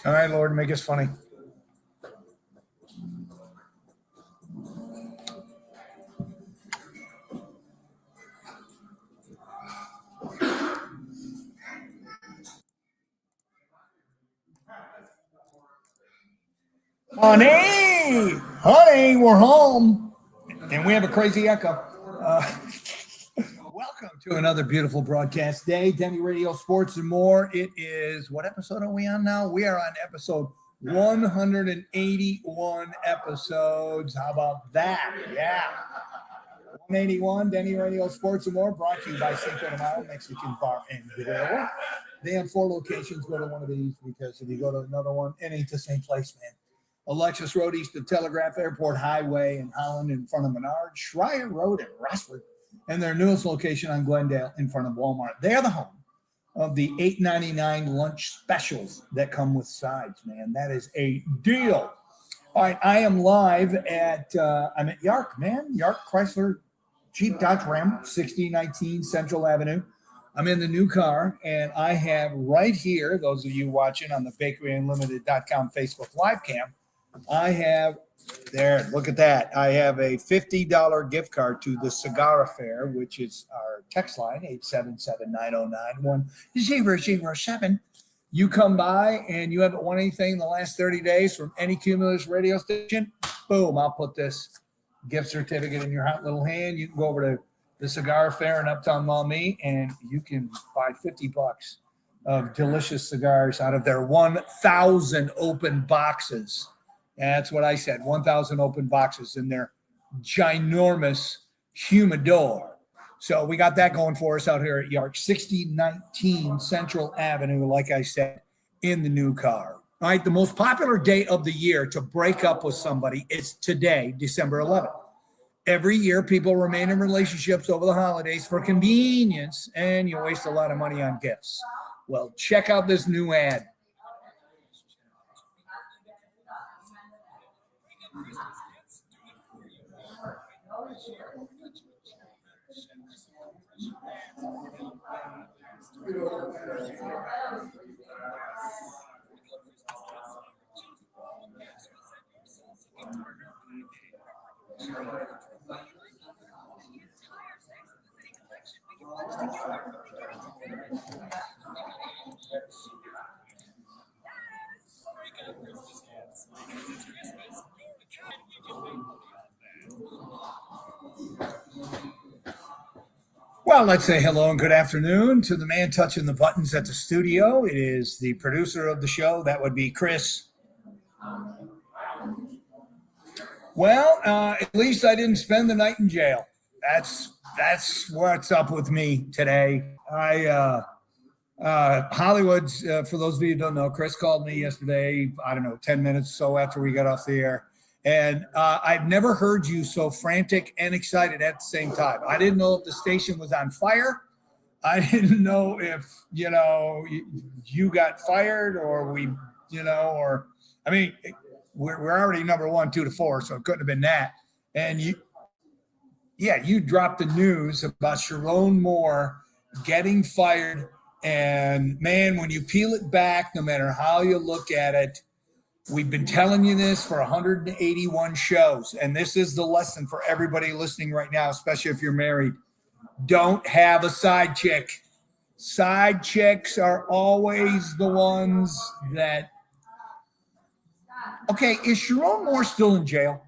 All right, Lord, make us funny. Honey, we're home. And we have a crazy echo. Welcome to another beautiful broadcast day, DennyRadio Sports and More. It is, what episode are we on now? We are on episode 181 episodes. How about that? Yeah. 181, DennyRadio Sports and More, brought to you by Cinco de Mayo Mexican Bar and Grill. They have 4 locations. Go to one of these because if you go to another one, it ain't the same place, man. Alexis Road east of Telegraph Airport Highway in Holland in front of Menard, Schreier Road in Rossford, and their newest location on Glendale in front of Walmart. They are the home of the $8.99 lunch specials that come with sides, man. That is a deal. All right, I am live at, I'm at Yark, man. Yark Chrysler Jeep Dodge Ram, 1619 Central Avenue. I'm in the new car, and I have right here, those of you watching on the bakeryunlimited.com Facebook live cam, I have there, look at that. I have a $50 gift card to the Cigar Affair, which is our text line, 877-909-1007. You come by and you haven't won anything in the last 30 days from any Cumulus radio station, boom, I'll put this gift certificate in your hot little hand. You can go over to the Cigar Affair in Uptown Maumee, and you can buy $50 of delicious cigars out of their 1,000 open boxes. That's what I said, 1,000 open boxes in their ginormous humidor. So we got that going for us out here at Yark, 6019 Central Avenue, like I said, in the new car. All right, the most popular day of the year to break up with somebody is today, December 11th. Every year, people remain in relationships over the holidays for convenience, and you waste a lot of money on gifts. Well, check out this new ad. Well, let's say hello and good afternoon to the man touching the buttons at the studio. It is the producer of the show. That would be Chris. Well, at least I didn't spend the night in jail. That's what's up with me today. Hollywood's, for those of you who don't know, Chris called me yesterday, 10 minutes or so after we got off the air. And I've never heard you so frantic and excited at the same time. I didn't know if the station was on fire. I didn't know if, you got fired or we're already number 1, 2 to 4, so it couldn't have been that. And you dropped the news about Sharon Moore getting fired. And man, when you peel it back, no matter how you look at it, we've been telling you this for 181 shows. And this is the lesson for everybody listening right now, especially if you're married. Don't have a side chick. Side chicks are always the ones that. Okay, is Sharon Moore still in jail?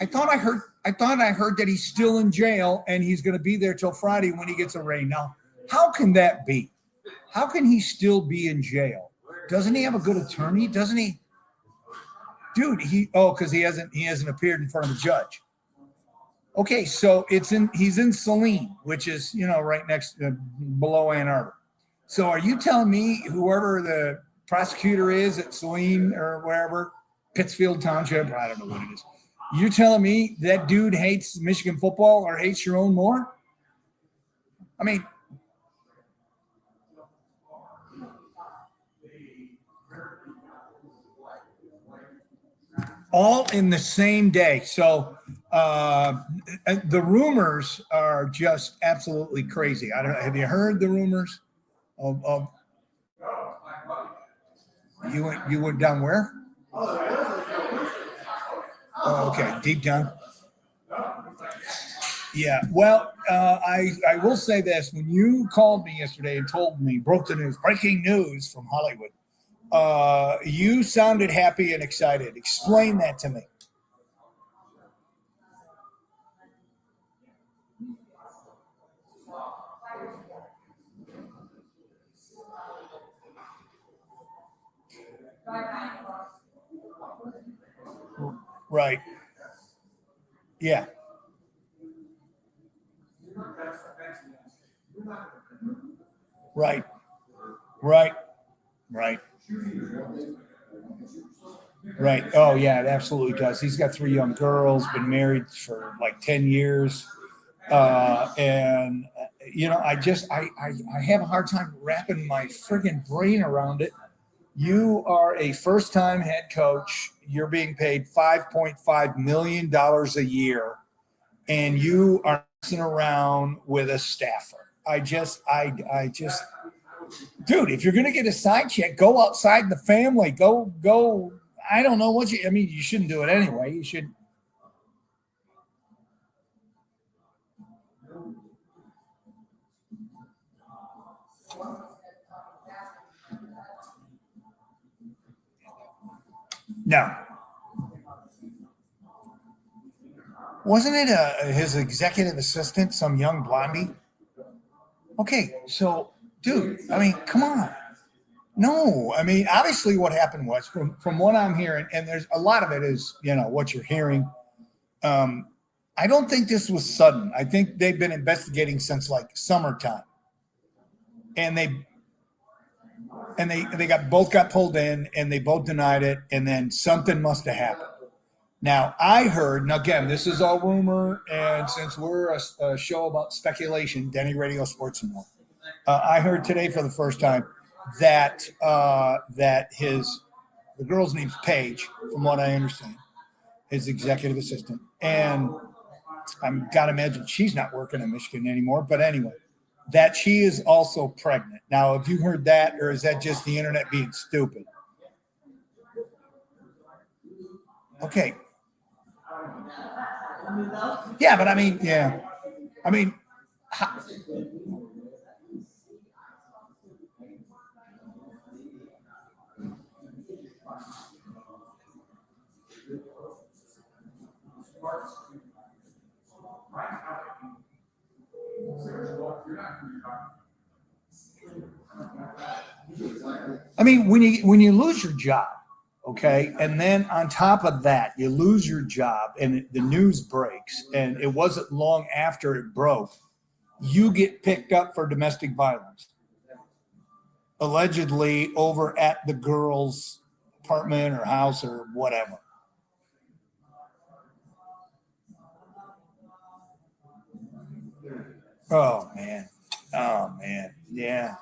I thought I heard that he's still in jail and he's going to be there till Friday when he gets arraigned. Now, how can that be? How can he still be in jail? Doesn't he have a good attorney? Doesn't he? Dude, because he hasn't appeared in front of the judge. Okay, so he's in Saline, which is, right next below Ann Arbor. So are you telling me whoever the prosecutor is at Saline or wherever, Pittsfield Township, I don't know what it is. You're telling me that dude hates Michigan football or hates Sharon Moore? I mean, all in the same day. So the rumors are just absolutely crazy. I don't know. Have you heard the rumors of you went down where? Oh, okay, deep down. Yeah. Well, I will say this: when you called me yesterday and told me broke the news, breaking news from Hollywood, you sounded happy and excited. Explain that to me. Right. Yeah. Right. Right. Right. Right. Oh, yeah, it absolutely does. He's got three young girls, been married for like 10 years. And, I have a hard time wrapping my friggin' brain around it. You are a first time head coach. You're being paid $5.5 million a year, and you are messing around with a staffer. Dude, if you're going to get a side check, go outside the family. Go. I don't know I mean, you shouldn't do it anyway. You should. No. Wasn't it his executive assistant, some young blondie? Okay, so, dude, I mean, come on. No, I mean, obviously, what happened was from what I'm hearing, and there's a lot of it is what you're hearing. Um, I don't think this was sudden. I think they've been investigating since like summertime, and they got pulled in, and they both denied it, and then something must have happened. Now I heard, now again, this is all rumor, and since we're a show about speculation, Denny Radio Sports and more, I heard today for the first time that the girl's name's Paige, from what I understand, his executive assistant, and I'm gotta imagine she's not working in Michigan anymore. But anyway, that she is also pregnant. Now, have you heard that, or is that just the internet being stupid? Okay. Yeah, but I mean, yeah. I mean, when you lose your job, okay, and then on top of that, you lose your job, and the news breaks, and it wasn't long after it broke, you get picked up for domestic violence, allegedly over at the girl's apartment or house or whatever. Oh man. Oh man. Yeah.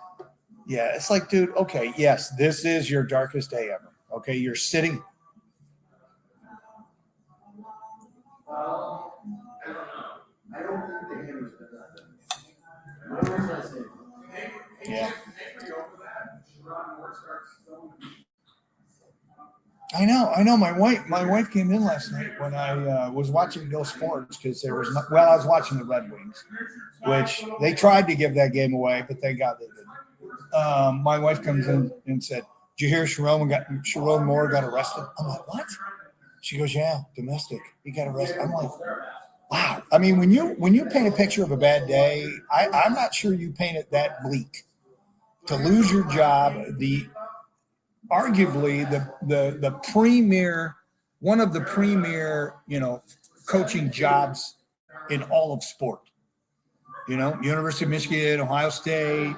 Yeah. It's like, dude, okay, yes, this is your darkest day ever. Okay. You're sitting. Yeah. I know. My wife came in last night when I was watching no sports because there was not, well, I was watching the Red Wings, which they tried to give that game away, but thank God they didn't. My wife comes in and said, "Did you hear Sharon Moore got arrested?" I'm like, "What?" She goes, "Yeah, domestic. He got arrested." I'm like, "Wow." I mean, when you paint a picture of a bad day, I'm not sure you paint it that bleak. To lose your job, the arguably the premier one of the premier coaching jobs in all of sport. University of Michigan, Ohio State,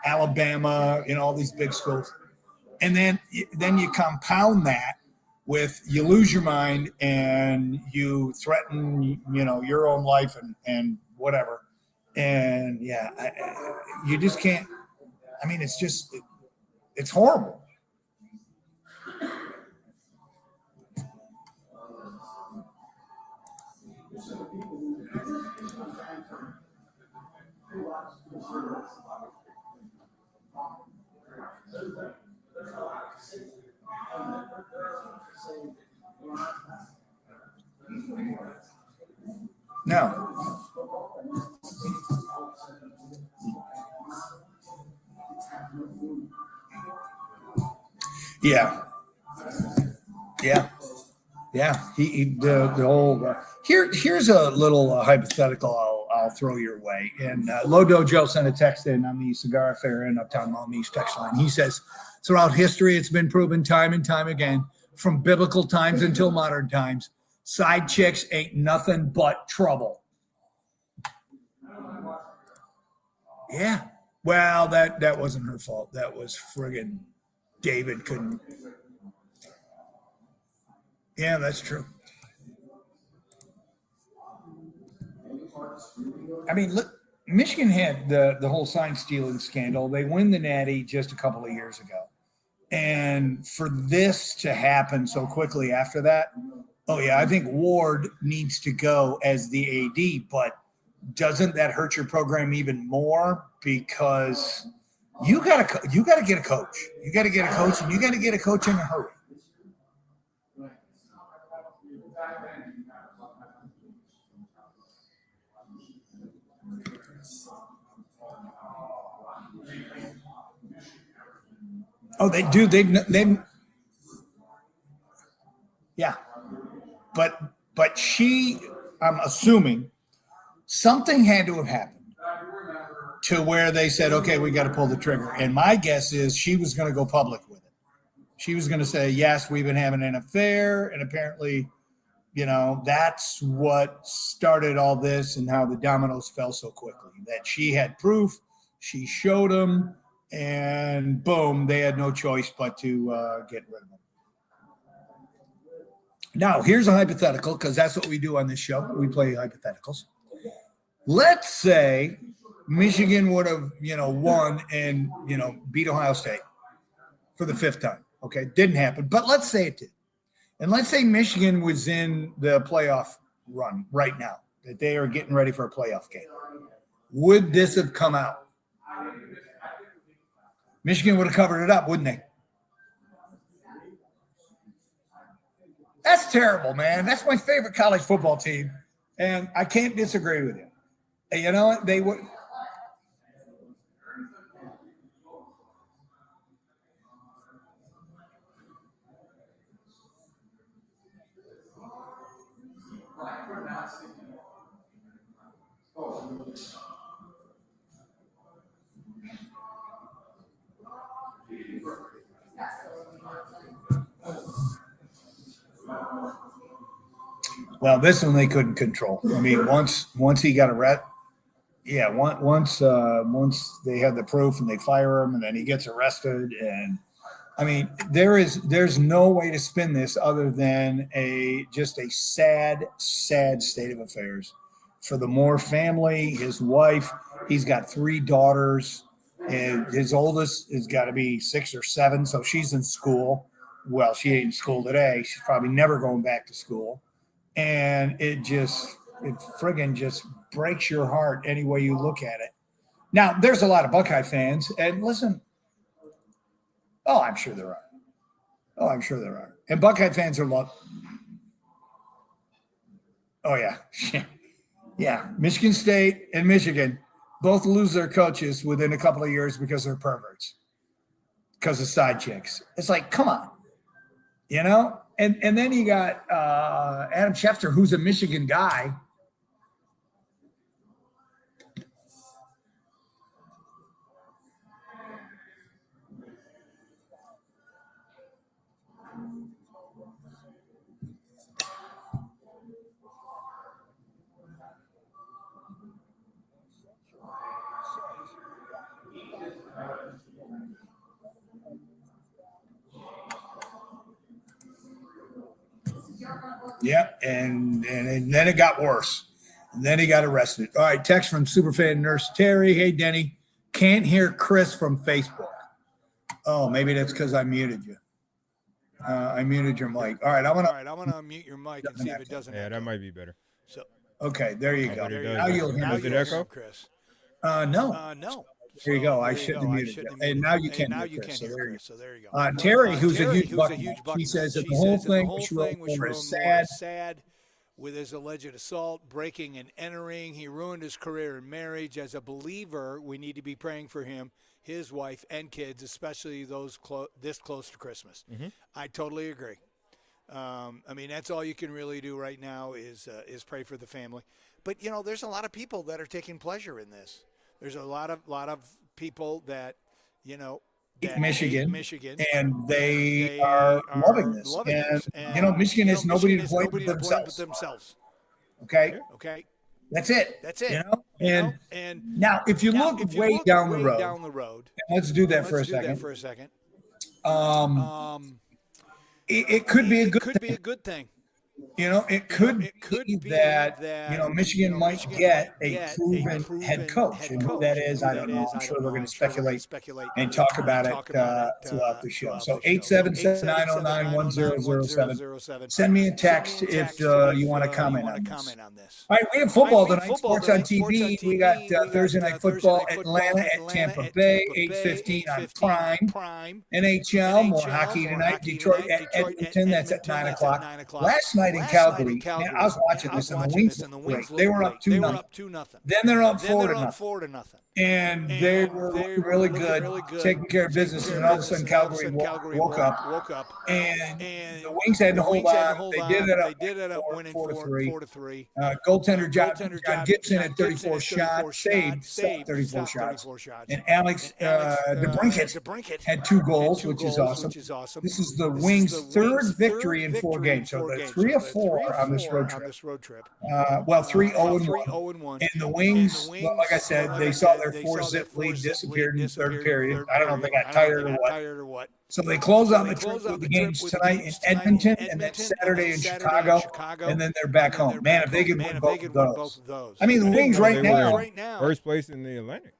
Alabama, all these big schools, and then you compound that with you lose your mind and you threaten your own life and whatever, and yeah, you just can't. I mean, it's horrible. No. Yeah. The whole here's a little hypothetical I'll throw your way. And Lodo Joe sent a text in on the Cigar Affair in Uptown Long Beach text line. He says, throughout history, it's been proven time and time again, from biblical times until modern times, side chicks ain't nothing but trouble. Yeah. Well, that wasn't her fault. That was friggin' David couldn't. Yeah, that's true. I mean, look, Michigan had the whole sign stealing scandal. They win the Natty just a couple of years ago. And for this to happen so quickly after that, oh, yeah, I think Ward needs to go as the AD. But doesn't that hurt your program even more? Because you got to get a coach. You got to get a coach, and you got to get a coach in a hurry. Oh, they do. They yeah. But she, I'm assuming something had to have happened to where they said, okay, we got to pull the trigger. And my guess is she was going to go public with it. She was going to say, yes, we've been having an affair. And apparently, that's what started all this and how the dominoes fell so quickly, that she had proof. She showed them. And boom, they had no choice but to get rid of him. Now, here's a hypothetical, because that's what we do on this show. We play hypotheticals. Let's say Michigan would have, won and, beat Ohio State for the fifth time. Okay, didn't happen, but let's say it did. And let's say Michigan was in the playoff run right now, that they are getting ready for a playoff game. Would this have come out? Michigan would have covered it up, wouldn't they? That's terrible, man. That's my favorite college football team, and I can't disagree with you. You know what? They would. Well, this one they couldn't control. I mean, once he got arrested, once they had the proof and they fire him, and then he gets arrested, and I mean, there's no way to spin this other than just a sad state of affairs for the Moore family. His wife, he's got 3 daughters, and his oldest has got to be 6 or 7, so she's in school. Well, she ain't in school today. She's probably never going back to school. And it friggin' just breaks your heart any way you look at it. Now, there's a lot of Buckeye fans, and listen, I'm sure there are. And Buckeye fans are love. Oh, yeah. Yeah. Michigan State and Michigan both lose their coaches within a couple of years because they're perverts, because of side chicks. It's like, come on, And then you got Adam Schefter, who's a Michigan guy. Yeah, and then it got worse. And then he got arrested. All right, text from Superfan Nurse Terry. Hey, Denny, can't hear Chris from Facebook. Oh, maybe that's because I muted you. I muted your mic. All right, I want to unmute your mic and see if it doesn't. Yeah, that might be better. So, okay, there you go. Now you'll hear Chris. No. No. There you go. I shouldn't have muted you. And now you can hear Chris. So there you go. Terry, who's a huge buck, she says that the whole thing which wrote more is sad. With his alleged assault, breaking and entering, he ruined his career in marriage. As a believer, we need to be praying for him, his wife, and kids, especially those this close to Christmas. Mm-hmm. I totally agree. I mean, that's all you can really do right now is pray for the family. But there's a lot of people that are taking pleasure in this. There's a lot of people that Michigan, and they are loving this. And And Michigan has nobody to blame but themselves. Okay. That's it. And now, if you look way down the road, and let's do that for a second. It could be a good thing. It could be that Michigan might get a proven head coach, and who that is, I don't know. I'm sure we're going to speculate and talk about it throughout the show. So 877-909-1007. Send me a text if you want to comment on this. All right, we have football tonight. Sports on TV. We got Thursday Night Football, Atlanta at Tampa Bay, 8:15 on Prime. NHL, more hockey tonight. Detroit at Edmonton. That's at 9 o'clock. Last night in Calgary, man, I was watching this, and the Wings looked great. They were up 2-0. Then they're up 4-0. And they were really good, taking care of business, and all of a sudden Calgary woke up, and the Wings had to hold on. They did it up winning 4-3. Goaltender John Gibson had 34 shots, saved 34 shots, and Alex DeBrincat had 2 goals, which is awesome. This is the Wings' third victory in 4 games, so they're 3 of 4 on this road trip. 3-0-1. And the Wings, well, like I said, they saw their 4-zip lead disappeared in the third period. I don't know if they got tired or what. So they close out the trip with the games tonight in Edmonton and then Saturday in Chicago, and then they're back home. Man, if they could win both of those. I mean, the Wings right now, first place in the Atlantic.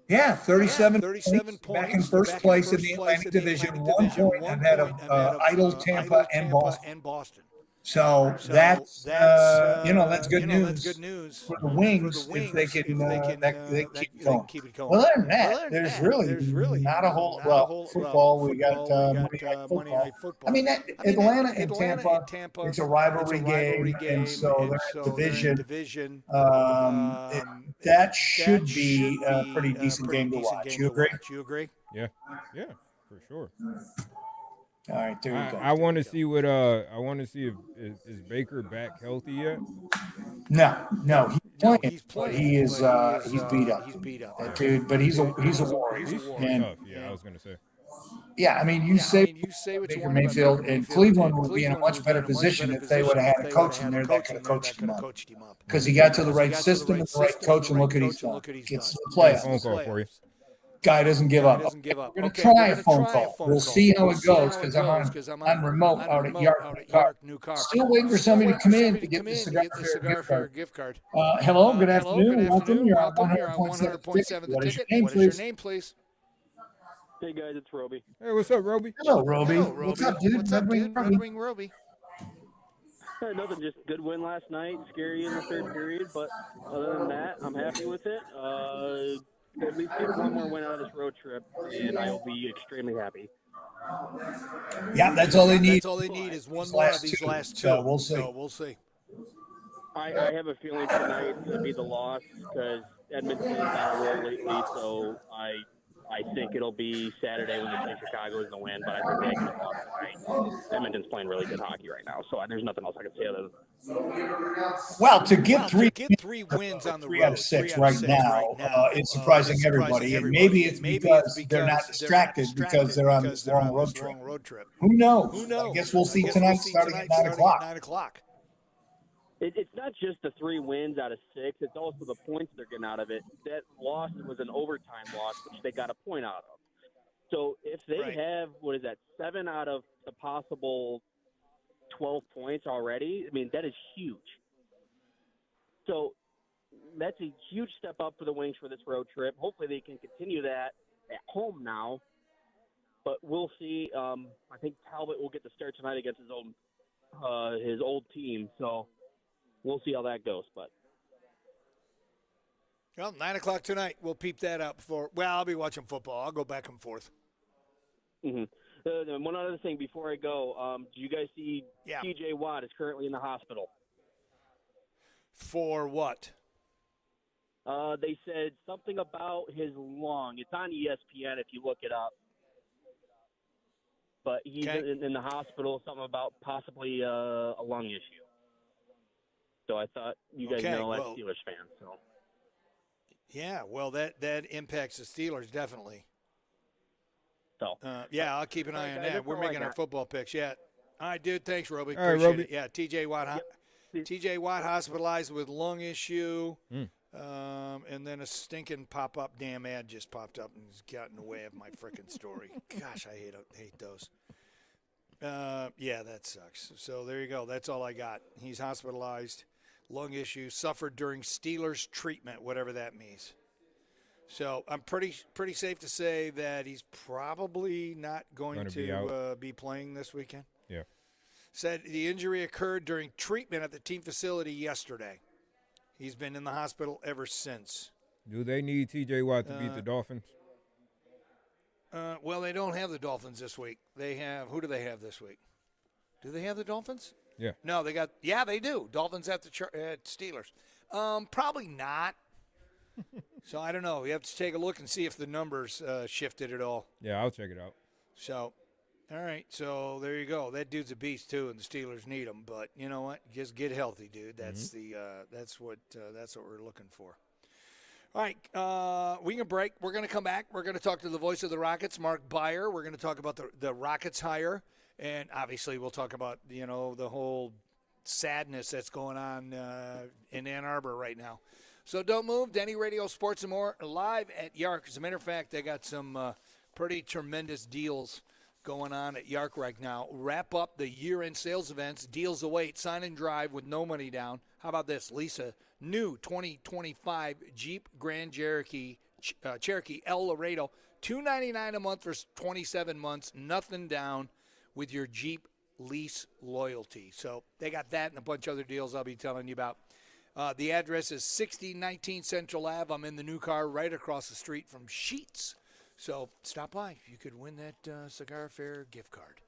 Yeah, 37 points, back in first place in the Atlantic Division, 1 point ahead of Idle, Tampa, and Boston. So that's good news for the Wings if they can keep it going. Well, other than that, there's really not a whole football. We got Monday Night Football. I mean, Atlanta and Tampa, it's a rivalry game, and so they're division. That should be a pretty decent game to watch. You agree? Yeah, for sure. All right, there you go. I want to see what I want to see if is Baker back healthy yet? No, he's playing. He is he's beat up. That dude, but he's a warrior. He's tough. Yeah, I was gonna say. Yeah, I mean, you say Baker Mayfield, and Cleveland would be in a much better position if they would have had a coach in there that could have coached him up. Because he got to the right system and the right coach, and look at he's done. Gets to the playoffs. Phone call for you. Guy doesn't give up. We're going to try a phone call. We'll see how it goes because I'm on remote out at Yark, New Car. Still waiting for somebody to come in to get the Cigar Affair gift card. Hello, good afternoon. Welcome. You're on 100.7 The Ticket. What is your name, please? Hey, guys, it's Roby. Hey, what's up, Roby? Hello, Roby. What's up, dude? Red Wing Roby. Nothing, just good win last night. Scary in the third period, but other than that, I'm happy with it. At least get one more win out of this road trip, and I will be extremely happy. Yeah, that's all they need. That's all they need is one more of these last two. So we'll see. I have a feeling tonight it's going to be the loss because Edmonton is not a roll lately, so I think it'll be Saturday when they play Chicago is the win, but I think they get lost tonight. Edmonton's playing really good hockey right now, so there's nothing else I can say other than. Well, to get three wins on the road, 3 out of 6 right now, it's surprising everybody, and maybe it's because they're not distracted because they're on this long road trip. Who knows? I guess we'll see tonight starting at 9 o'clock. It's not just the 3 wins out of 6. It's also the points they're getting out of it. That loss was an overtime loss, which they got a point out of. So if they have, 7 out of the possible 12 points already, I mean, that is huge. So that's a huge step up for the Wings for this road trip. Hopefully they can continue that at home now. But we'll see. I think Talbot will get the start tonight against his old team. So we'll see how that goes, but Well, 9 o'clock tonight. We'll peep that out before. Well, I'll be watching football. I'll go back and forth. One other thing before I go, do you guys see T.J. Watt is currently in the hospital? For what? They said something about his lung. It's on ESPN if you look it up. But he's in the hospital, something about possibly a lung issue. So I thought you guys know as Steelers fans. So. Yeah, well, that impacts the Steelers definitely. So I'll keep an eye on that. We're making our football picks. Yeah. All right, dude. Thanks, Roby. All right, Appreciate Roby. it. Yeah, T.J. Watt. T.J. Watt hospitalized with lung issue. And then a stinking pop-up damn ad just popped up and has gotten in the way of my freaking story. Gosh, I hate those. That sucks. So there you go. That's all I got. He's hospitalized. Lung issue, suffered during Steelers treatment, whatever that means. So I'm pretty safe to say that he's probably not going to be playing this weekend. Yeah. Said the injury occurred during treatment at the team facility yesterday. He's been in the hospital ever since. Do they need T.J. Watt to beat the Dolphins? Well, they don't have the Dolphins this week. They have – who do they have this week? Do they have the Dolphins? Yeah. No, they got – yeah, they do. Dolphins at the Steelers. Probably not. So I don't know. You have to take a look and see if the numbers shifted at all. Yeah, I'll check it out. So, all right. So there you go. That dude's a beast too, and the Steelers need him. But you know what? Just get healthy, dude. That's that's what we're looking for. All right, we can break. We're going to come back. We're going to talk to the voice of the Rockets, Mark Beier. We're going to talk about the Rockets hire, and obviously we'll talk about the whole sadness that's going on in Ann Arbor right now. So don't move. DennyRadio Sports and More live at Yark. As a matter of fact, they got some pretty tremendous deals going on at Yark right now. Wrap up the year-end sales events. Deals await. Sign and drive with no money down. How about this, Lisa? New 2025 Jeep Grand Cherokee El Laredo, $299 a month for 27 months, nothing down with your Jeep lease loyalty. So they got that and a bunch of other deals I'll be telling you about. The address is 6019 Central Ave. I'm in the new car right across the street from Sheetz. So stop by. You could win that Cigar Affair gift card.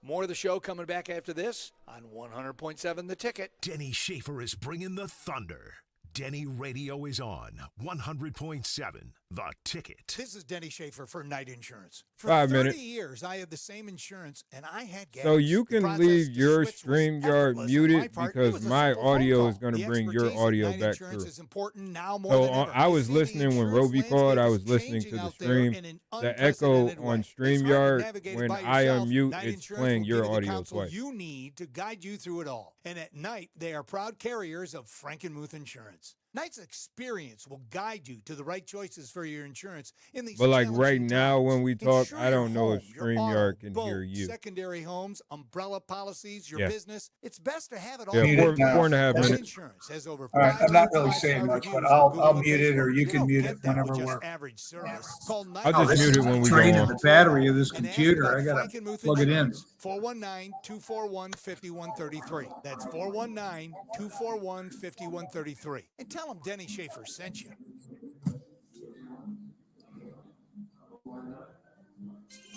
More of the show coming back after this on 100.7 The Ticket. Denny Schaefer is bringing the thunder. Denny Radio is on 100.7 The Ticket. This is Denny Schaefer for Night Insurance. For 5 30 minutes. years, I had the same insurance, and I had gas. So you The can process leave to your switch was StreamYard effortless on muted my part. It because was a my simple phone audio call. is going The to bring your expertise of audio Night back Insurance through. is important now more So than ever. I You was see, the listening when insurance Roby called. I landscape was is listening to changing the out there stream. in an The echo unprecedented way. on It's hard to StreamYard, navigate it when by I yourself. unmute, Night it's Insurance playing will your give you the audio counsel twice. you need to guide you through it all. And at Night, they are proud carriers of Frankenmuth Insurance. Night's experience will guide you to the right choices for your insurance in these But like challenging right now times. when we talk, Insure I your don't know if home, your auto, StreamYard can boat, hear you. secondary homes, umbrella policies, your Yeah. business. It's best to have it all. Yeah, covered. 4.5 Night minutes. Insurance has over All right, I'm not 500 really saying five-star much, but reviews I'll on Google mute it, or and you Facebook. can don't mute get it that whenever with just we're. average service. Call I'll just this mute is it when we go draining on. the battery of this and ask computer. about I gotta Frankenmuth plug it in. Insurance. 419-241-5133. That's 419-241-5133. And tell them Denny Schaefer sent you.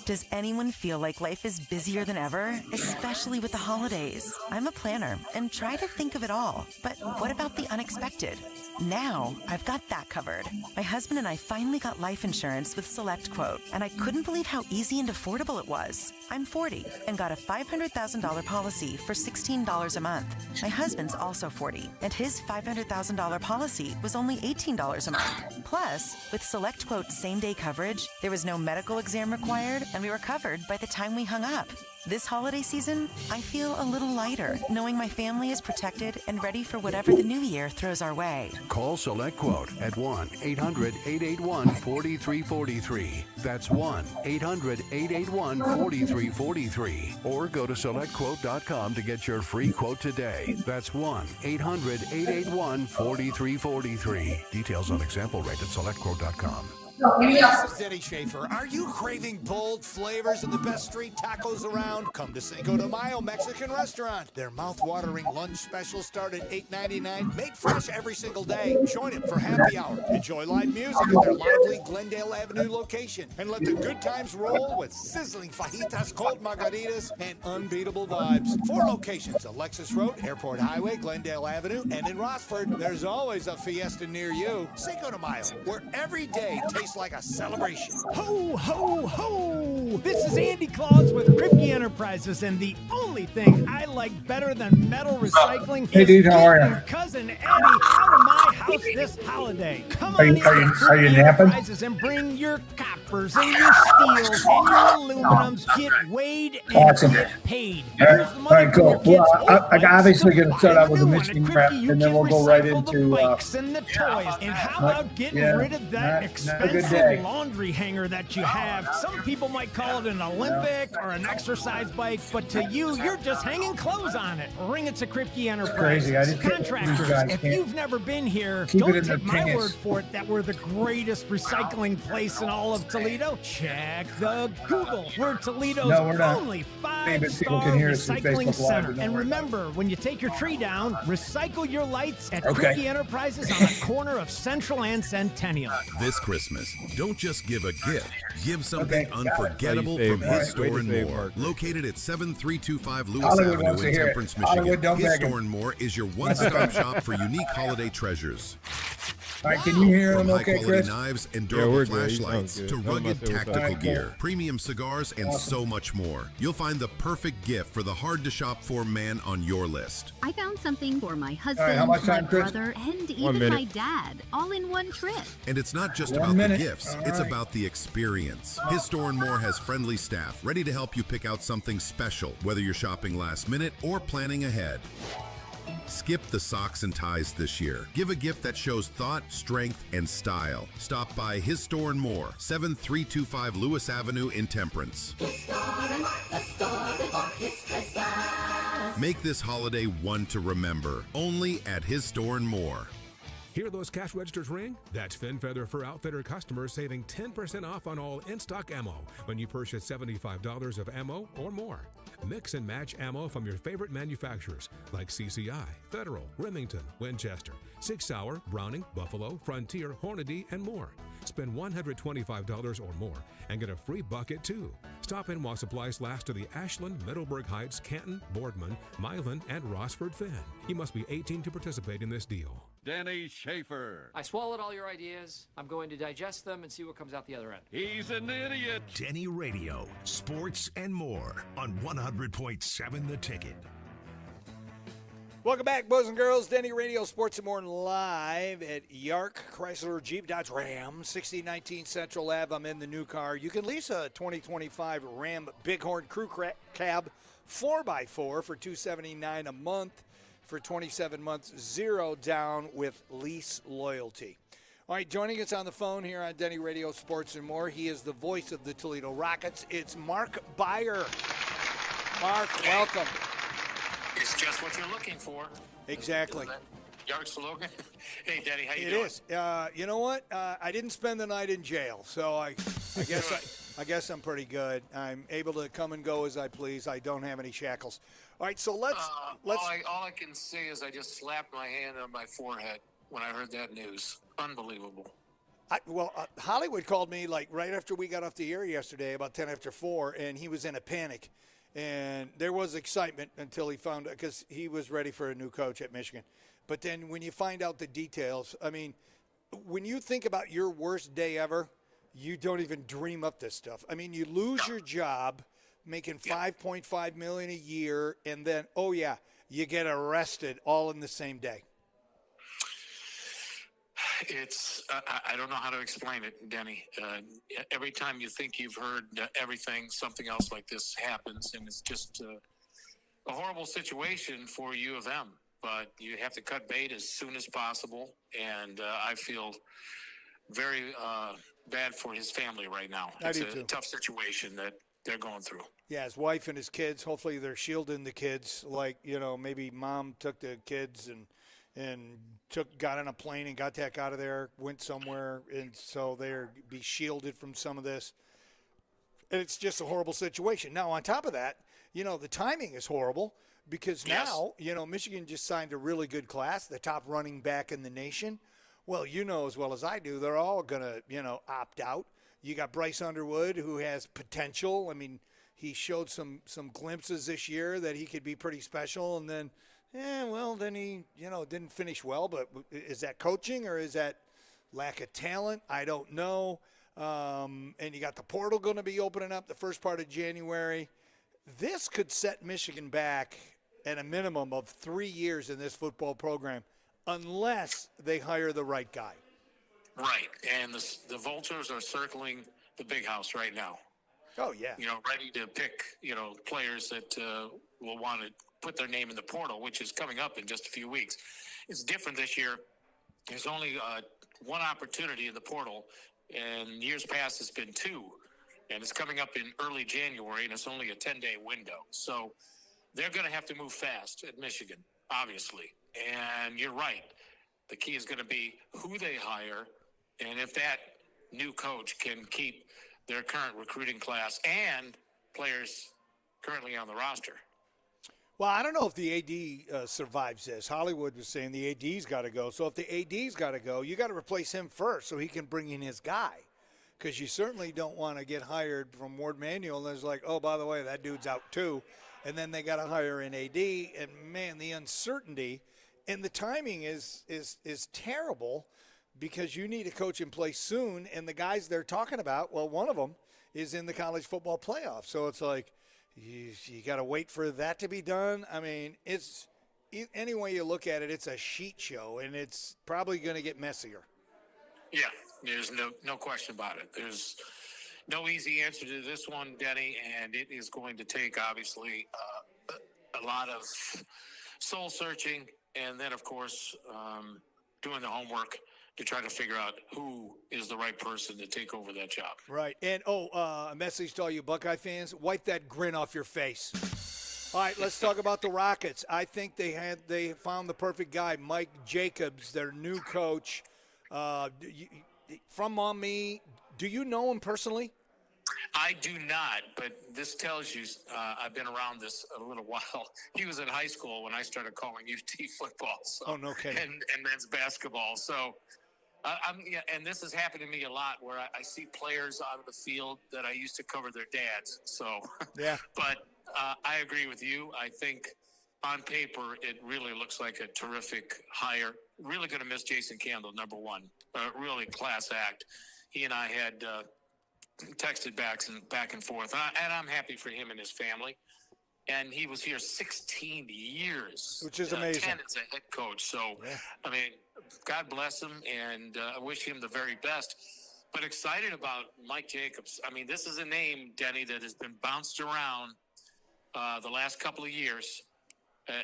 Does anyone feel like life is busier than ever, especially with the holidays? I'm a planner and try to think of it all. But what about the unexpected? Now, I've got that covered. My husband and I finally got life insurance with SelectQuote, and I couldn't believe how easy and affordable it was. I'm 40 and got a $500,000 policy for $16 a month. My husband's also 40, and his $500,000 policy was only $18 a month. Plus, with SelectQuote same-day coverage, there was no medical exam required, and we were covered by the time we hung up. This holiday season, I feel a little lighter, knowing my family is protected and ready for whatever the new year throws our way. Call SelectQuote at 1-800-881-4343. That's 1-800-881-4343. Or go to SelectQuote.com to get your free quote today. That's 1-800-881-4343. Details on example rate at SelectQuote.com. This is Denny Schaefer. Are you craving bold flavors and the best street tacos around? Come to Cinco de Mayo Mexican Restaurant. Their mouth-watering lunch specials start at $8.99. Made fresh every single day. Join it for happy hour. Enjoy live music at their lively Glendale Avenue location. And let the good times roll with sizzling fajitas, cold margaritas, and unbeatable vibes. 4 locations: Alexis Road, Airport Highway, Glendale Avenue, and in Rossford. There's always a fiesta near you. Cinco de Mayo, where every day tastes like a celebration. Ho, ho, ho! This is Andy Claus with Kripke Enterprises, and the only thing I like better than metal recycling Hey, is dude, how are getting you? your cousin Eddie out of my house this holiday. Come Are on you- in to are you Kripke napping? Enterprises and bring your coppers and your steels and your aluminums. Get weighed and Awesome. get paid. All Here's right, the money from cool. your kids' Well, old I'm bikes obviously to going to buy start a out with a new one. Michigan At prep, Kripke, you and then can we'll go right recycle the into. bikes and the toys. And how about getting yeah, rid of that not a good expensive day. laundry hanger that you have? Some people might call it an Olympic or an exercise bike, but to you, you're just hanging clothes on it. Ring it to Kripke Enterprises. crazy. I didn't think these Contractors, guys if can't you've never been here, keep it don't in their take my pants. word for it that we're the greatest recycling place in all of Toledo. Check the Google. We're Toledo's No, we're not. only Maybe people 5-star can hear us through recycling Facebook Live, center. but don't And worry. remember, when you take your tree down, recycle your lights at Okay. Kripke Enterprises on the corner of Central and Centennial. This Christmas, don't just give a gift. Give something Okay. unforgettable Way to from save, his Mark. store Way to and save, more. Mark. Located at 7325 Lewis Hollywood Avenue wants to in hear it. Temperance, Hollywood, Michigan. don't His beg him. store and more is your one-stop shop for unique holiday treasures. All right, can you hear From him okay, high-quality Chris? knives and Yeah, durable we're good. He sounds flashlights good. to Tell him I rugged said what's up. tactical All right, cool. gear, premium cigars, and Awesome. so much more. You'll find the perfect gift for the hard-to-shop-for man on your list. I found something for my right, husband, how much my time, Chris? brother, and 1 even minute. my dad, all in one trip. And it's not just 1 about minute. the gifts, All it's right. about the experience. His store and more has friendly staff ready to help you pick out something special, whether you're shopping last minute or planning ahead. Skip the socks and ties this year. Give a gift that shows thought, strength, and style. Stop by his store and more, 7325 Lewis Avenue in Temperance. Make this holiday one to remember, only at his store and more. Hear those cash registers ring? That's Fin Feather Fur Outfitter customers saving 10% off on all in-stock ammo when you purchase $75 of ammo or more. Mix and match ammo from your favorite manufacturers like CCI, Federal, Remington, Winchester, Sig Sauer, Browning, Buffalo, Frontier, Hornady, and more. Spend $125 or more and get a free bucket too. Stop in while supplies last to the Ashland, Middleburg Heights, Canton, Boardman, Milan, and Rossford Finn. You must be 18 to participate in this deal. Denny Schaefer. I swallowed all your ideas. I'm going to digest them and see what comes out the other end. He's an idiot. Denny Radio, sports and more on 100.7 The Ticket. Welcome back, boys and girls. Denny Radio Sports and More live at Yark Chrysler Jeep Dodge Ram, 6019 Central Ave. I'm in the new car. You can lease a 2025 Ram Bighorn Crew Cab 4x4 for $279 a month for 27 months, 0 down with lease loyalty. All right, joining us on the phone here on Denny Radio Sports and More, he is the voice of the Toledo Rockets. It's Mark Beier. Mark, welcome. It's just what you're looking for. Exactly. Yark slogan. Hey, Denny, how you It doing? is. You know what? I didn't spend the night in jail, so I guess I'm pretty good. I'm able to come and go as I please. I don't have any shackles. All right, so let's. All I can say is I just slapped my hand on my forehead when I heard that news. Unbelievable. Hollywood called me like right after we got off the air yesterday, about 10 after 4, and he was in a panic. And there was excitement until he found out, because he was ready for a new coach at Michigan. But then when you find out the details, I mean, when you think about your worst day ever, you don't even dream up this stuff. I mean, you lose your job making $5.5 million a year, and then, you get arrested all in the same day. It's I don't know how to explain it, Denny. Every time you think you've heard everything, something else like this happens, and it's just a horrible situation for U of M. But you have to cut bait as soon as possible, and I feel very bad for his family right now. It's a tough situation that they're going through. Yeah, his wife and his kids, hopefully they're shielding the kids. Like, maybe mom took the kids and and got on a plane and got the heck out of there, went somewhere, and so they'll be shielded from some of this. And it's just a horrible situation. Now, on top of that, the timing is horrible because now, Michigan just signed a really good class, the top running back in the nation. Well, as well as I do, they're all going to, opt out. You got Bryce Underwood, who has potential. I mean, he showed some glimpses this year that he could be pretty special, and then then he, didn't finish well. But is that coaching or is that lack of talent? I don't know. And you got the portal going to be opening up the first part of January. This could set Michigan back at a minimum of 3 years in this football program unless they hire the right guy. Right, and the Vultures are circling the big house right now. Oh, yeah. Ready to pick, players that will want to put their name in the portal, which is coming up in just a few weeks. It's different this year. There's only one opportunity in the portal, and years past it's been 2. And it's coming up in early January, and it's only a 10-day window. So they're going to have to move fast at Michigan, obviously. And you're right. The key is going to be who they hire, and if that new coach can keep their current recruiting class and players currently on the roster. Well, I don't know if the AD survives this. Hollywood was saying the AD's got to go. So if the AD's got to go, you got to replace him first so he can bring in his guy. Because you certainly don't want to get hired from Ward Manuel and it's like, oh, by the way, that dude's out too. And then they got to hire an AD. And, man, the uncertainty and the timing is terrible because you need a coach in place soon. And the guys they're talking about, well, one of them is in the college football playoff. So it's like you got to wait for that to be done. I mean, it's any way you look at it, it's a shit show, and it's probably going to get messier. Yeah, there's no question about it. There's no easy answer to this one, Denny, and it is going to take, obviously, a lot of soul-searching and then, of course, doing the homework to try to figure out who is the right person to take over that job. Right. And, a message to all you Buckeye fans, wipe that grin off your face. All right, let's talk about the Rockets. I think they found the perfect guy, Mike Jacobs, their new coach. From me, do you know him personally? I do not, but this tells you I've been around this a little while. He was in high school when I started calling UT football. So, oh, no kidding. And men's basketball. So, and this has happened to me a lot where I see players out of the field that I used to cover their dads. So, yeah. But I agree with you. I think on paper it really looks like a terrific hire. Really going to miss Jason Candle, number one. Really class act. He and I had texted back and forth, and I'm happy for him and his family. And he was here 16 years, which is amazing. 10 as a head coach. So, yeah. I mean, God bless him, and I wish him the very best. But excited about Mike Jacobs. I mean, this is a name, Denny, that has been bounced around the last couple of years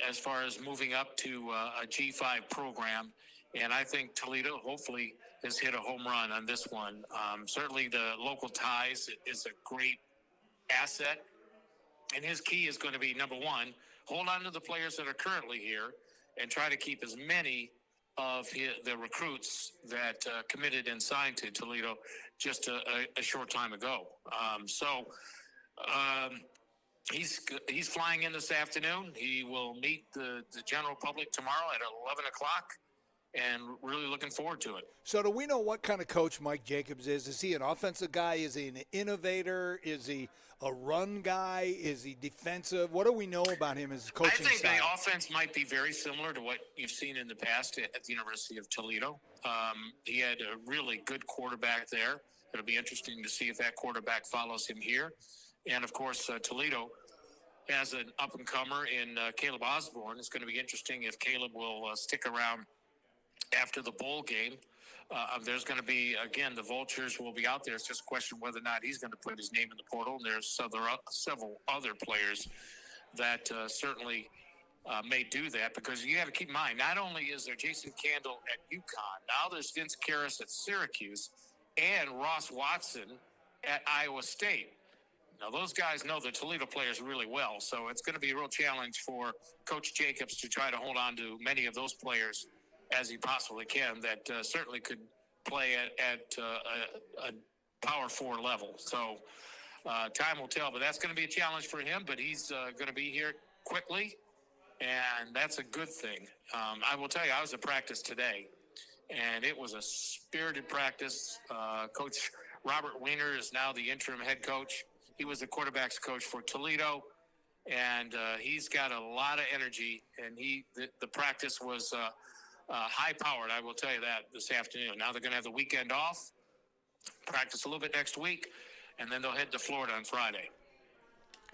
as far as moving up to a G5 program. And I think Toledo hopefully has hit a home run on this one. Certainly the local ties is a great asset. And his key is going to be, number one, hold on to the players that are currently here and try to keep as many of the recruits that committed and signed to Toledo just a short time ago. He's flying in this afternoon. He will meet the general public tomorrow at 11 o'clock. And really looking forward to it. So do we know what kind of coach Mike Jacobs is? Is he an offensive guy? Is he an innovator? Is he a run guy? Is he defensive? What do we know about him as a coaching I think style? The offense might be very similar to what you've seen in the past at the University of Toledo. He had a really good quarterback there. It'll be interesting to see if that quarterback follows him here. And, of course, Toledo has an up-and-comer in Caleb Osborne. It's going to be interesting if Caleb will stick around after the bowl game. There's going to be, again, the Vultures will be out there. It's just a question whether or not he's going to put his name in the portal. And there's several other players that certainly may do that, because you have to keep in mind, not only is there Jason Candle at UConn, now there's Vince Karras at Syracuse and Ross Watson at Iowa State. Now, those guys know the Toledo players really well, so it's going to be a real challenge for Coach Jacobs to try to hold on to many of those players as he possibly can that certainly could play at a Power 4 level. So time will tell, but that's going to be a challenge for him, but he's going to be here quickly, and that's a good thing. I will tell you, I was at practice today, and it was a spirited practice. Coach Robert Weiner is now the interim head coach. He was the quarterback's coach for Toledo, and he's got a lot of energy, and the practice was high-powered, I will tell you that, this afternoon. Now they're going to have the weekend off, practice a little bit next week, and then they'll head to Florida on Friday.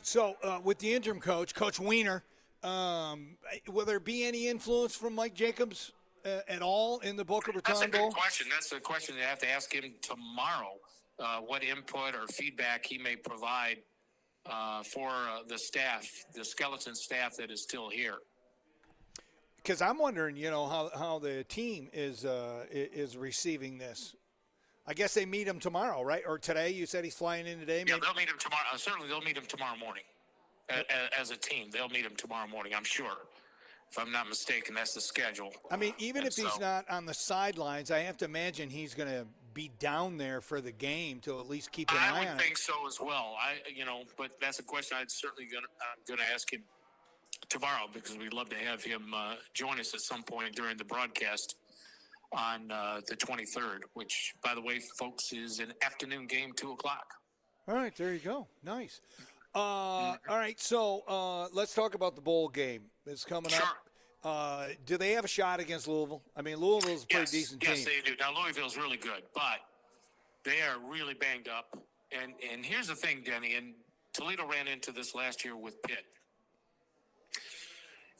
So with the interim coach, Coach Weiner, will there be any influence from Mike Jacobs at all in the Boca Raton Bowl? That's a good question. That's a question you have to ask him tomorrow, what input or feedback he may provide for the staff, the skeleton staff that is still here. Because I'm wondering, how the team is receiving this. I guess they meet him tomorrow, right? Or today? You said he's flying in today? Yeah, they'll meet him tomorrow. Certainly they'll meet him tomorrow morning. As a team, they'll meet him tomorrow morning, I'm sure. If I'm not mistaken, that's the schedule. I mean, even if he's not on the sidelines, I have to imagine he's going to be down there for the game to at least keep an eye on it. I would think so as well. But that's a question I'm going to ask him tomorrow, because we'd love to have him join us at some point during the broadcast on the 23rd, which, by the way, folks, is an afternoon game, 2 o'clock. All right, there you go. Nice. All right, so let's talk about the bowl game. It's coming up. Do they have a shot against Louisville? I mean, Louisville's a pretty decent team. Yes, they do. Now, Louisville's really good, but they are really banged up. And here's the thing, Denny, and Toledo ran into this last year with Pitt.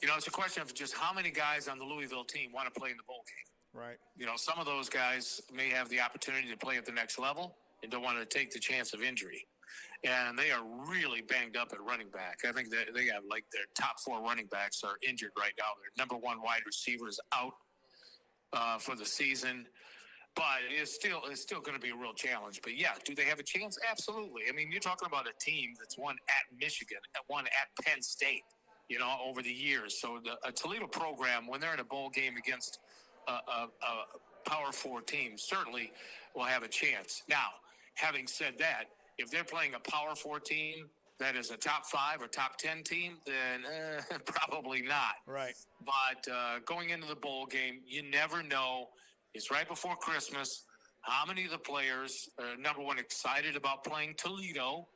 It's a question of just how many guys on the Louisville team want to play in the bowl game. Right. Some of those guys may have the opportunity to play at the next level and don't want to take the chance of injury. And they are really banged up at running back. I think that they have their top 4 running backs are injured right now. Their number 1 wide receiver is out for the season. But it's still going to be a real challenge. But, yeah, do they have a chance? Absolutely. I mean, you're talking about a team that's won at Michigan, won at Penn State, over the years. So a Toledo program, when they're in a bowl game against a Power 4 team, certainly will have a chance. Now, having said that, if they're playing a Power 4 team that is a top 5 or top 10 team, then probably not. Right. But going into the bowl game, you never know. It's right before Christmas. How many of the players are, number one, excited about playing Toledo,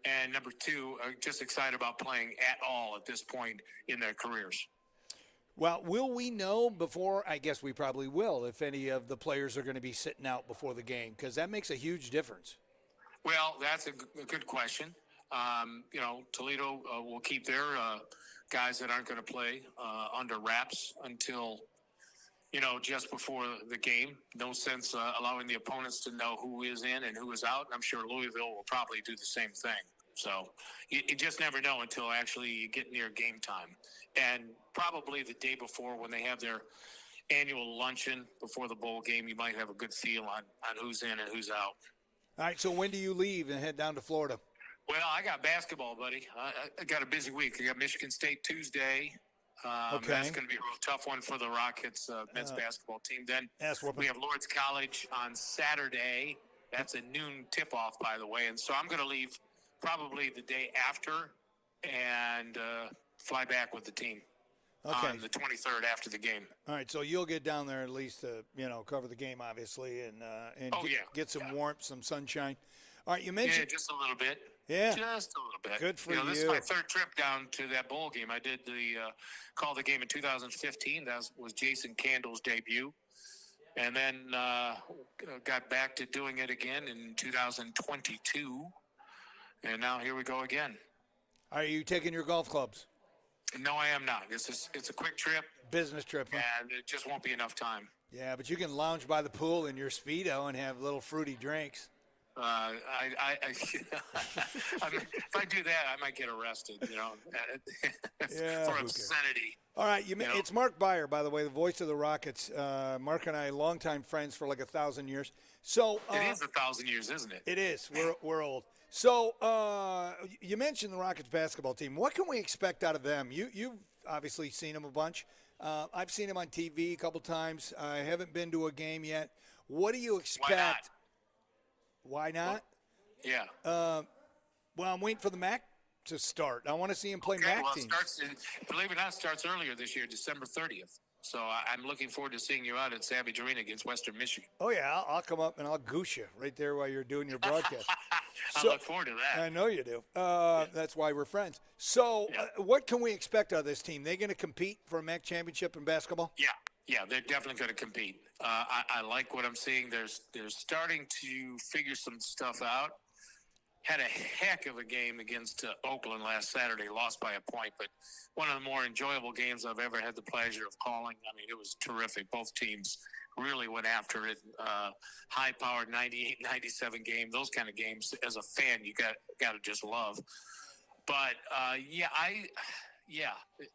and number 2, are just excited about playing at all at this point in their careers? Well, will we know before? I guess we probably will, if any of the players are going to be sitting out before the game, because that makes a huge difference. Well, that's a good question. Toledo will keep their guys that aren't going to play under wraps until, just before the game. No sense allowing the opponents to know who is in and who is out. I'm sure Louisville will probably do the same thing. So you just never know until actually you get near game time. And probably the day before, when they have their annual luncheon before the bowl game, you might have a good feel on who's in and who's out. All right, so when do you leave and head down to Florida? Well, I got basketball, buddy. I got a busy week. I got Michigan State Tuesday. Okay. That's going to be a real tough one for the Rockets men's basketball team. Then we have Lawrence College on Saturday. That's a noon tip-off, by the way. And so I'm going to leave probably the day after and fly back with the team on the 23rd after the game. All right, so you'll get down there at least to, cover the game, obviously, and get some warmth, some sunshine. All right, you mentioned – just a little bit. Yeah. Just a little bit. Good for you. This is my 3rd trip down to that bowl game. I did call the game in 2015. That was Jason Candle's debut. And then got back to doing it again in 2022. And now here we go again. Are you taking your golf clubs? No, I am not. It's a quick trip. Business trip, huh? And it just won't be enough time. Yeah, but you can lounge by the pool in your Speedo and have little fruity drinks. If I do that, I might get arrested, for obscenity. All right, it's Mark Beier, by the way, the voice of the Rockets. Mark and I, longtime friends for like 1,000 years. So it is 1,000 years, isn't it? It is. We're old. So you mentioned the Rockets basketball team. What can we expect out of them? You've obviously seen them a bunch. I've seen him on TV a couple times. I haven't been to a game yet. What do you expect? Why not? Why not? Yeah. Well, I'm waiting for the MAC to start. I want to see him play MAC well, teams. Believe it or not, starts earlier this year, December 30th. So I'm looking forward to seeing you out at Savage Arena against Western Michigan. Oh, yeah. I'll come up and I'll goose you right there while you're doing your broadcast. I look forward to that. I know you do. That's why we're friends. So what can we expect of this team? They going to compete for a MAC championship in basketball? Yeah, they're definitely going to compete. I like what I'm seeing. They're starting to figure some stuff out. Had a heck of a game against Oakland last Saturday, lost by a point, but one of the more enjoyable games I've ever had the pleasure of calling. I mean, it was terrific. Both teams really went after it. High-powered 98-97 game. Those kind of games, as a fan, you got to just love. But,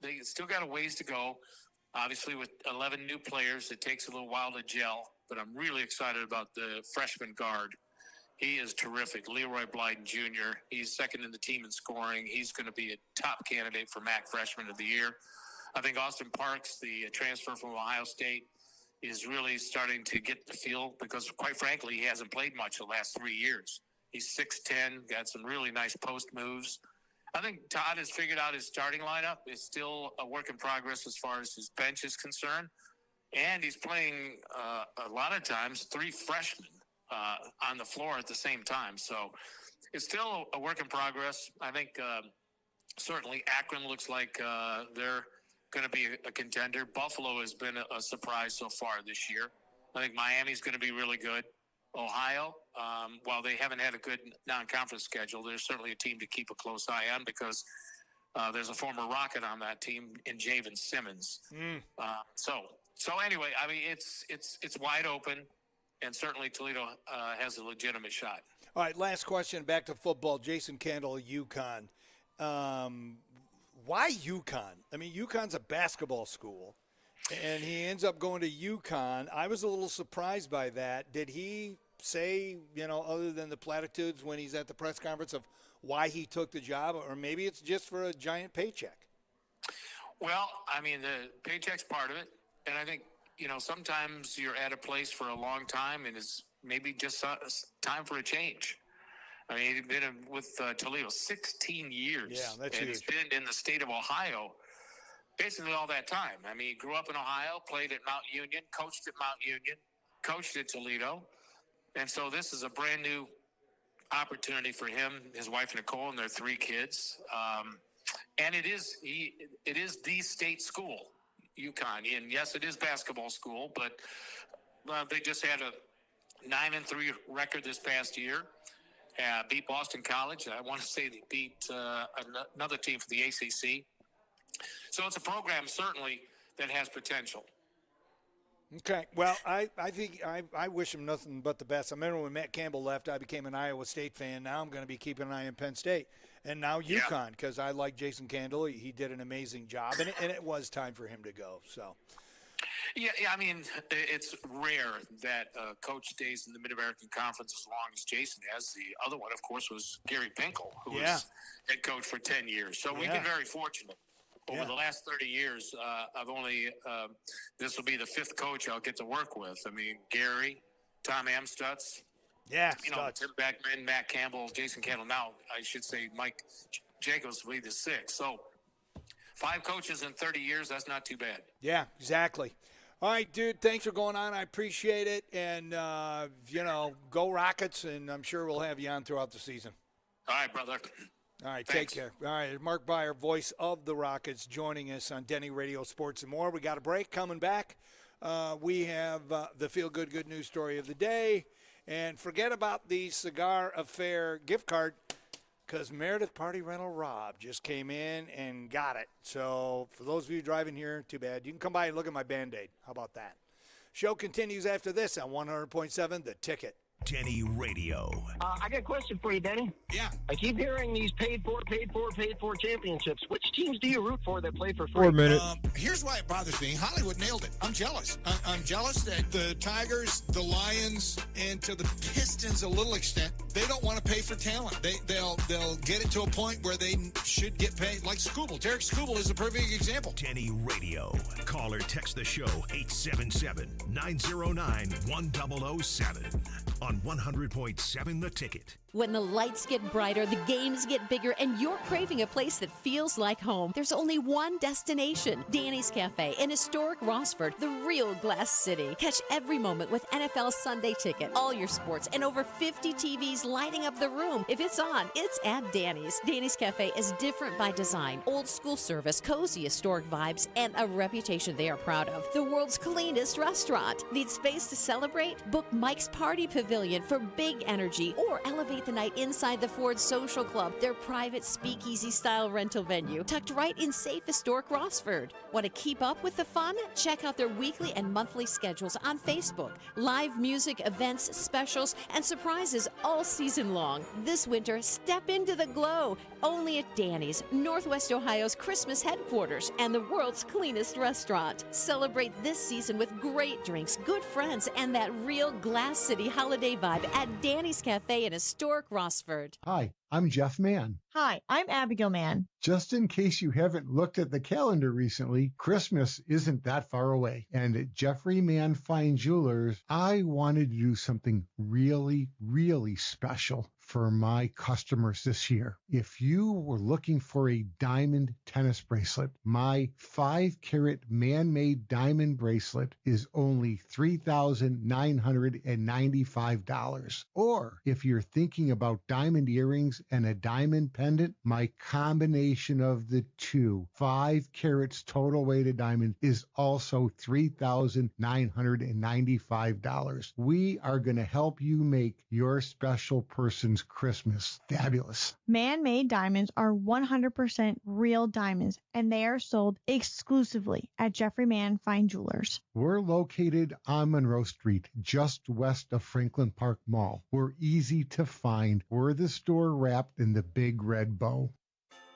they still got a ways to go. Obviously, with 11 new players, it takes a little while to gel, but I'm really excited about the freshman guard. He is terrific. Leroy Blyden Jr., he's second in the team in scoring. He's going to be a top candidate for MAC Freshman of the Year. I think Austin Parks, the transfer from Ohio State, is really starting to get the feel because, quite frankly, he hasn't played much the last 3 years. He's 6'10", got some really nice post moves. I think Todd has figured out his starting lineup. It's still a work in progress as far as his bench is concerned. And he's playing a lot of times 3 freshmen on the floor at the same time. So it's still a work in progress. I think certainly Akron looks like they're going to be a contender. Buffalo has been a surprise so far this year. I think Miami's going to be really good. Ohio, while they haven't had a good non-conference schedule, they're certainly a team to keep a close eye on because there's a former Rocket on that team in Javen Simmons. So anyway, I mean, it's wide open. And certainly Toledo has a legitimate shot. All right, last question. Back to football. Jason Candle, UConn. Why UConn? I mean, UConn's a basketball school, and he ends up going to UConn. I was a little surprised by that. Did he say, other than the platitudes when he's at the press conference of why he took the job, or maybe it's just for a giant paycheck? Well, I mean, the paycheck's part of it, and I think, sometimes you're at a place for a long time and it's maybe just time for a change. I mean, he's been with Toledo 16 years. Yeah, that's and huge. He's been in the state of Ohio basically all that time. I mean, he grew up in Ohio, played at Mount Union, coached at Mount Union, coached at Toledo. And so this is a brand new opportunity for him, his wife Nicole, and their 3 kids. And it is the state school. UConn, and yes, it is basketball school, but they just had a 9-3 record this past year. Beat Boston College. I want to say they beat another team for the ACC. So it's a program certainly that has potential. Okay. Well, I think I wish him nothing but the best. I remember when Matt Campbell left, I became an Iowa State fan. Now I'm going to be keeping an eye on Penn State. And now UConn, because I like Jason Candle. He did an amazing job, and it was time for him to go. So, yeah, I mean, it's rare that a coach stays in the Mid-American Conference as long as Jason has. The other one, of course, was Gary Pinkel, who was head coach for 10 years. So we've been very fortunate. Over the last 30 years, I've only this will be the 5th coach I'll get to work with. I mean, Gary, Tom Amstutz. Yeah, Tim Beckman, Matt Campbell, Jason Candle. Now, I should say Mike Jacobs will be the 6th. So 5 coaches in 30 years, that's not too bad. Yeah, exactly. All right, dude, thanks for going on. I appreciate it. And, go Rockets, and I'm sure we'll have you on throughout the season. All right, brother. All right, Thanks. Take care. All right, Mark Beier, voice of the Rockets, joining us on Denny Radio Sports and More. We got a break coming back. We have the feel-good good news story of the day. And forget about the Cigar Affair gift card because Meredith Party Rental Rob just came in and got it. So for those of you driving here, too bad. You can come by and look at my Band-Aid. How about that? Show continues after this on 100.7 The Ticket. DennyRadio. I got a question for you, Denny. Yeah. I keep hearing these paid for championships. Which teams do you root for that play for free? 4 minutes. Here's why it bothers me. Hollywood nailed it. I'm jealous. I'm jealous that the Tigers, the Lions, and to the Pistons a little extent, they don't want to pay for talent. They'll get it to a point where they should get paid. Like Skubal. Derek Skubal is a perfect example. DennyRadio. Call or text the show 877-909-1007 on 100.7 The Ticket. When the lights get brighter, the games get bigger, and you're craving a place that feels like home, there's only one destination, Danny's Cafe in historic Rossford, the real Glass City. Catch every moment with NFL Sunday Ticket, all your sports, and over 50 TVs lighting up the room. If it's on, it's at Danny's. Danny's Cafe is different by design, old school service, cozy historic vibes, and a reputation they are proud of. The world's cleanest restaurant. Need space to celebrate? Book Mike's Party Pavilion for big energy, or elevate the night inside the Ford Social Club, their private speakeasy-style rental venue, tucked right in safe historic Rossford. Want to keep up with the fun? Check out their weekly and monthly schedules on Facebook. Live music, events, specials, and surprises all season long. This winter, step into the glow. Only at Danny's, Northwest Ohio's Christmas headquarters and the world's cleanest restaurant. Celebrate this season with great drinks, good friends, and that real Glass City holiday vibe at Danny's Cafe in historic Rossford. Hi, I'm Jeff Mann. Hi, I'm Abigail Mann. Just in case you haven't looked at the calendar recently, Christmas isn't that far away. And at Jeffrey Mann Fine Jewelers, I wanted to do something really, really special for my customers this year. If you were looking for a diamond tennis bracelet, my 5-carat man-made diamond bracelet is only $3,995. Or if you're thinking about diamond earrings and a diamond pendant, my combination of the two, 5 carats total weighted diamond, is also $3,995. We are going to help you make your special person's Christmas fabulous. Man-made diamonds are 100% real diamonds, and they are sold exclusively at Jeffrey Mann Fine Jewelers. We're located on Monroe Street, just west of Franklin Park Mall. We're easy to find. We're the store wrapped in the big red bow.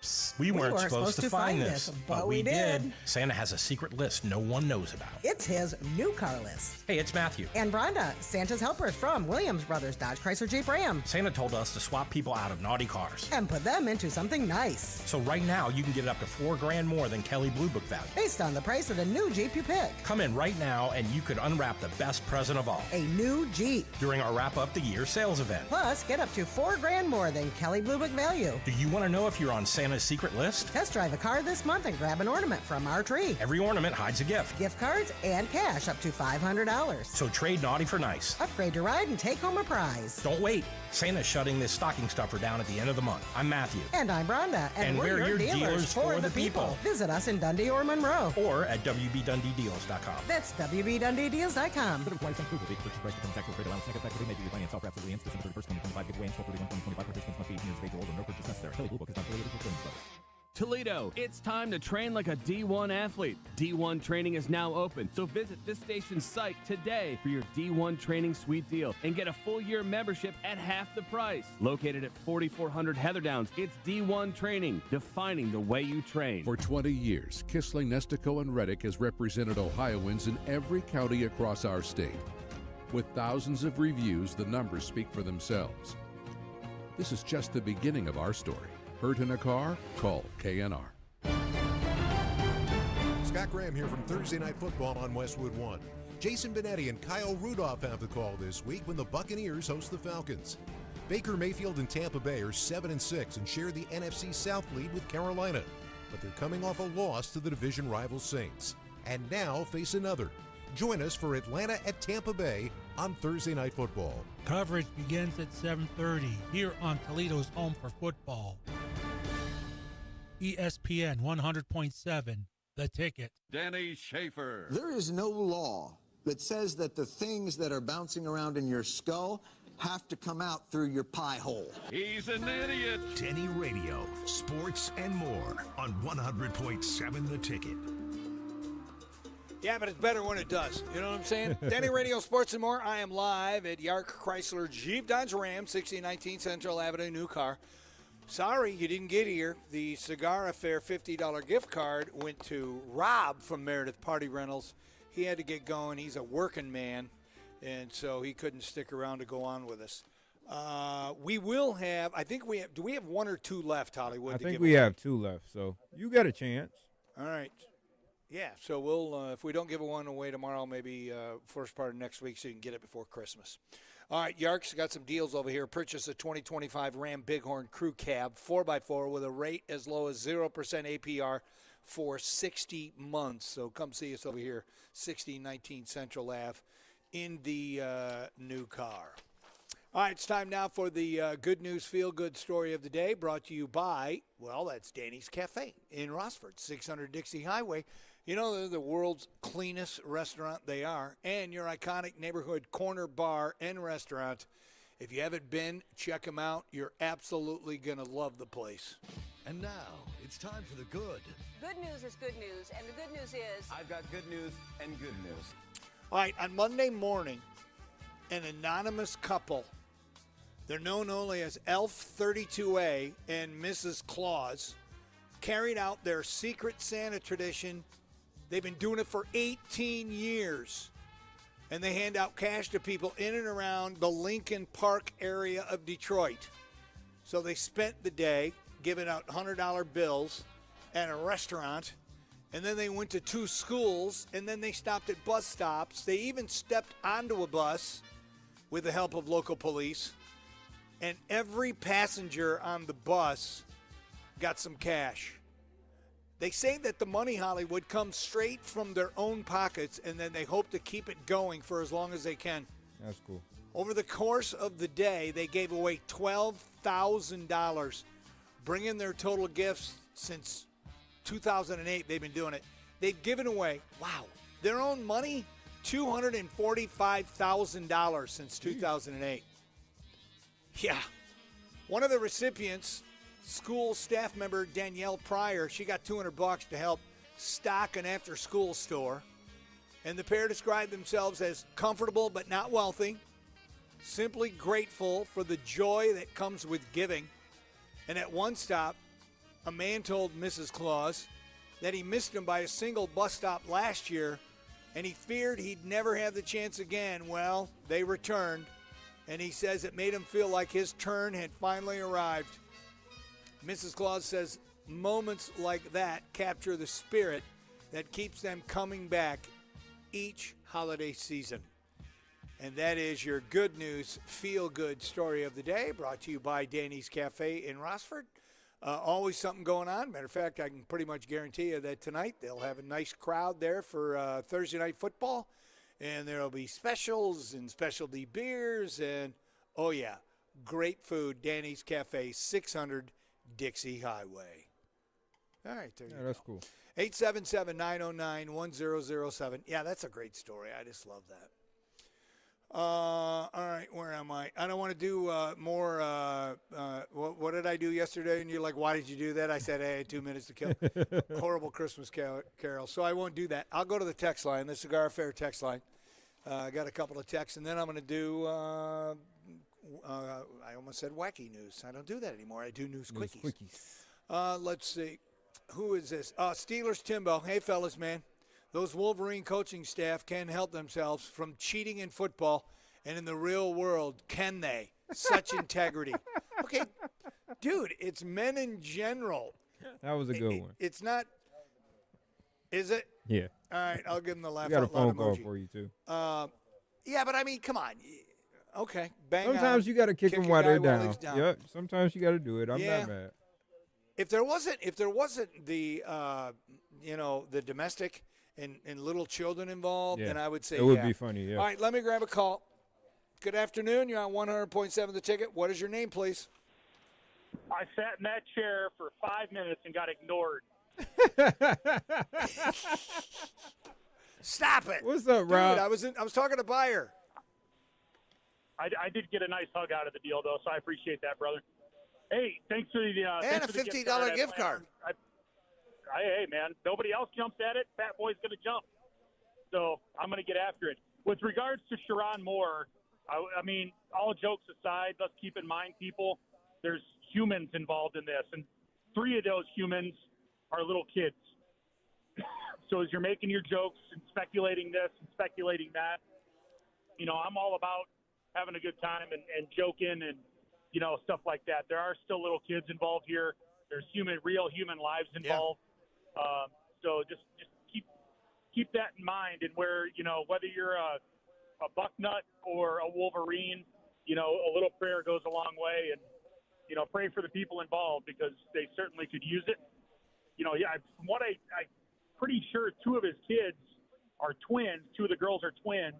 Psst, we weren't supposed to find this, but we did. Santa has a secret list no one knows about. It's his new car list. Hey, it's Matthew. And Brenda, Santa's helpers from Williams Brothers Dodge Chrysler Jeep Ram. Santa told us to swap people out of naughty cars. And put them into something nice. So right now, you can get up to $4,000 more than Kelley Blue Book value. Based on the price of the new Jeep you pick. Come in right now and you could unwrap the best present of all. A new Jeep. During our Wrap Up the Year sales event. Plus, get up to $4,000 more than Kelley Blue Book value. Do you want to know if you're on Santa's secret list? Test drive a car this month and grab an ornament from our tree. Every ornament hides a gift. Gift cards and cash up to $500. So trade naughty for nice. Upgrade your ride and take home a prize. Don't wait. Santa's shutting this stocking stuffer down at the end of the month. I'm Matthew. And I'm Rhonda. And we're your dealers for the people. Visit us in Dundee or Monroe. Or at WBDundeeDeals.com. That's WBDundeeDeals.com. Toledo, it's time to train like a D1 athlete. D1 training is now open, so visit this station's site today for your D1 training suite deal and get a full year membership at half the price. Located at 4400 Heatherdowns, it's D1 Training, defining the way you train. For 20 years, Kissling, Nestico, and Reddick has represented Ohioans in every county across our state. With thousands of reviews, the numbers speak for themselves. This is just the beginning of our story. Hurt in a car? Call KNR. Scott Graham here from Thursday Night Football on Westwood One. Jason Benetti and Kyle Rudolph have the call this week when the Buccaneers host the Falcons. Baker Mayfield and Tampa Bay are 7-6 and share the NFC South lead with Carolina, but they're coming off a loss to the division rival Saints, and now face another. Join us for Atlanta at Tampa Bay on Thursday Night Football. Coverage begins at 7:30 here on Toledo's Home for Football. ESPN 100.7, The Ticket. Danny Schaefer. There is no law that says that the things that are bouncing around in your skull have to come out through your pie hole. He's an idiot. DennyRadio, sports and more on 100.7 The Ticket. Yeah, but it's better when it does. You know what I'm saying? DennyRadio Sports and More. I am live at Yark Chrysler Jeep Dodge Ram, 1619 Central Avenue, new car. Sorry you didn't get here. The Cigar Affair $50 gift card went to Rob from Meredith Party Rentals. He had to get going. He's a working man, and so he couldn't stick around to go on with us. We will have, I think we have, do we have one or two left, Hollywood? I think we have two left, so you got a chance. All right. Yeah, so we'll, if we don't give one away tomorrow, maybe first part of next week so you can get it before Christmas. All right, Yark's got some deals over here. Purchase a 2025 Ram Bighorn Crew Cab 4x4 with a rate as low as 0% APR for 60 months. So come see us over here, 1619 Central Ave, in the new car. All right, it's time now for the Good News Feel Good story of the day, brought to you by, well, that's Danny's Cafe in Rossford, 600 Dixie Highway. You know, they're the world's cleanest restaurant, they are, and your iconic neighborhood corner bar and restaurant. If you haven't been, check them out. You're absolutely going to love the place. And now, it's time for the good. Good news is good news, and the good news is... I've got good news and good news. All right, on Monday morning, an anonymous couple, they're known only as Elf 32A and Mrs. Claus, carried out their Secret Santa tradition. They've been doing it for 18 years, and they hand out cash to people in and around the Lincoln Park area of Detroit. So they spent the day giving out $100 bills at a restaurant, and then they went to 2 schools, and then they stopped at bus stops. They even stepped onto a bus with the help of local police, and every passenger on the bus got some cash. They say that the money, Hollywood, comes straight from their own pockets, and then they hope to keep it going for as long as they can. That's cool. Over the course of the day, they gave away $12,000, bringing their total gifts since 2008. They've been doing it. They've given away, wow, their own money, $245,000 since 2008. Yeah. One of the recipients, school staff member Danielle Pryor, she got $200 to help stock an after-school store. And the pair described themselves as comfortable but not wealthy, simply grateful for the joy that comes with giving. And at one stop, a man told Mrs. Claus that he missed him by a single bus stop last year, and he feared he'd never have the chance again. Well, they returned, and he says it made him feel like his turn had finally arrived. Mrs. Claus says moments like that capture the spirit that keeps them coming back each holiday season. And that is your Good News Feel Good story of the day, brought to you by Danny's Cafe in Rossford. Always something going on. Matter of fact, I can pretty much guarantee you that tonight they'll have a nice crowd there for Thursday night football. And there will be specials and specialty beers. And, oh, yeah, great food. Danny's Cafe, 600 Dixie Highway. All right, there you go. That's cool. 877-909-1007. Yeah, that's a great story. I just love that. All right, where am I? I don't want to do more. What did I do yesterday? And you're like, why did you do that? I said, hey, I had 2 minutes to kill. Horrible Christmas carol. So I won't do that. I'll go to the text line, the Cigar Affair text line. I got a couple of texts, and then I'm going to do, I almost said wacky news. I don't do that anymore. I do news quickies. Let's see. Who is this? Steelers Timbo. Hey, fellas, man. Those Wolverine coaching staff can help themselves from cheating in football and in the real world, can they? Such integrity. Okay, dude, it's men in general. That was a good one. It's not, is it? Yeah. All right, I'll give him the laugh We got a out loud phone call emoji. for you, too. Yeah, but I mean, come on. Okay, bang Sometimes on. you got to kick them a while guy they're while down. he's down. Yep. Sometimes you got to do it. I'm Yeah. not mad. If there wasn't the, the domestic and little children involved, then I would say it would be funny, yeah. All right, let me grab a call. Good afternoon. You're on 100.7 The Ticket. What is your name, please? I sat in that chair for 5 minutes and got ignored. Stop it. What's up, Rob? Dude, I was talking to Beier. I did get a nice hug out of the deal, though, so I appreciate that, brother. Hey, thanks for the and a $50 gift card. Hey, man, nobody else jumps at it. Fat Boy's going to jump. So I'm going to get after it. With regards to Sharon Moore, I mean, all jokes aside, let's keep in mind, people, there's humans involved in this, and 3 of those humans are little kids. So as you're making your jokes and speculating this and speculating that, you know, I'm all about having a good time and joking and, you know, stuff like that. There are still little kids involved here. There's real human lives involved. Yeah. So just keep that in mind. And where, you know, whether you're a bucknut or a Wolverine, you know, a little prayer goes a long way. And, you know, pray for the people involved because they certainly could use it. You know, yeah, from what I'm pretty sure 2 of his kids are twins. 2 of the girls are twins,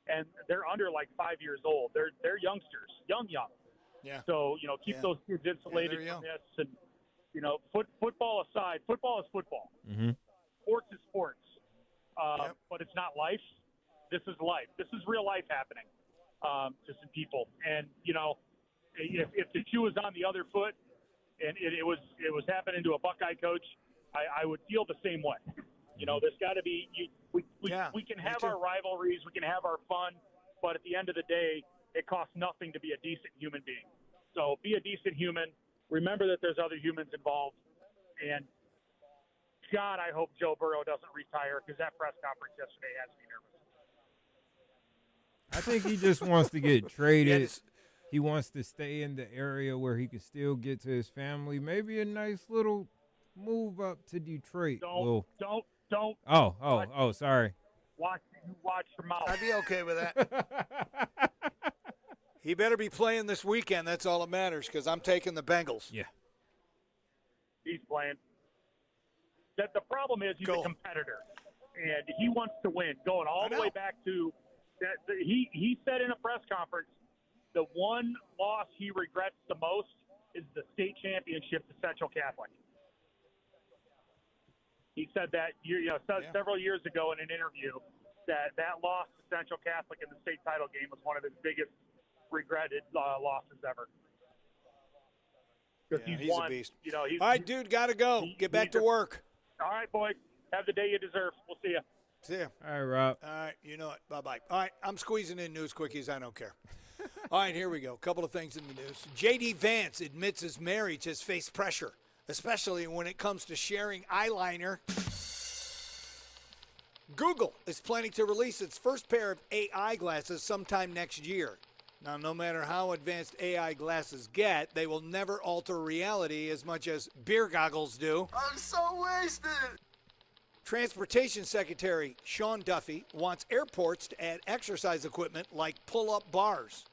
and they're under like 5 years old. They're youngsters, young. Yeah. So, you know, keep those kids insulated from this. And, you know, football aside, football is football. Mm-hmm. Sports is sports. But it's not life. This is life. This is real life happening to some people. And, you know, if the shoe was on the other foot and it was happening to a Buckeye coach, I would feel the same way. You know, there's got to be we can have our rivalries, we can have our fun, but at the end of the day, it costs nothing to be a decent human being. So be a decent human. Remember that there's other humans involved. And, God, I hope Joe Burrow doesn't retire because that press conference yesterday has me nervous. I think he just wants to get traded. He wants to stay in the area where he can still get to his family. Maybe a nice little move up to Detroit. Don't. Oh, sorry. Watch your mouth. I'd be okay with that. He better be playing this weekend. That's all that matters because I'm taking the Bengals. Yeah. He's playing. The problem is he's a competitor, and he wants to win. Going all the way back to that, he said in a press conference, the one loss he regrets the most is the state championship to Central Catholic. He said that several years ago in an interview that loss to Central Catholic in the state title game was one of his biggest regretted losses ever. Yeah, he's a beast. You know, all right, dude, got to go. Get back to work. All right, boys. Have the day you deserve. We'll see you. See ya. All right, Rob. All right, you know it. Bye-bye. All right, I'm squeezing in news quickies. I don't care. All right, here we go. A couple of things in the news. J.D. Vance admits his marriage has faced pressure, especially when it comes to sharing eyeliner. Google is planning to release its first pair of AI glasses sometime next year. Now, no matter how advanced AI glasses get, they will never alter reality as much as beer goggles do. I'm so wasted. Transportation Secretary Sean Duffy wants airports to add exercise equipment like pull-up bars.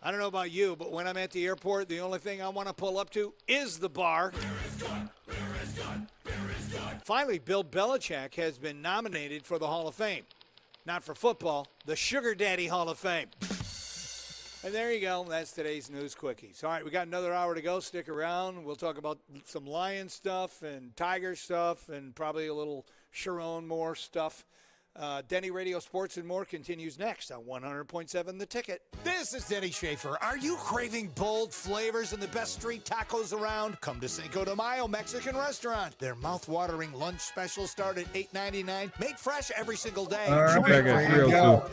I don't know about you, but when I'm at the airport, the only thing I want to pull up to is the bar. Finally, Bill Belichick has been nominated for the Hall of Fame. Not for football, the Sugar Daddy Hall of Fame. And there you go. That's today's news quickies. All right, we got another hour to go. Stick around. We'll talk about some Lion stuff and Tiger stuff and probably a little Sharon Moore stuff. Denny Radio Sports and More continues next on 100.7 The Ticket. This is Denny Schaefer. Are you craving bold flavors and the best street tacos around? Come to Cinco de Mayo Mexican Restaurant. Their mouth-watering lunch specials start at $8.99. Made fresh every single day.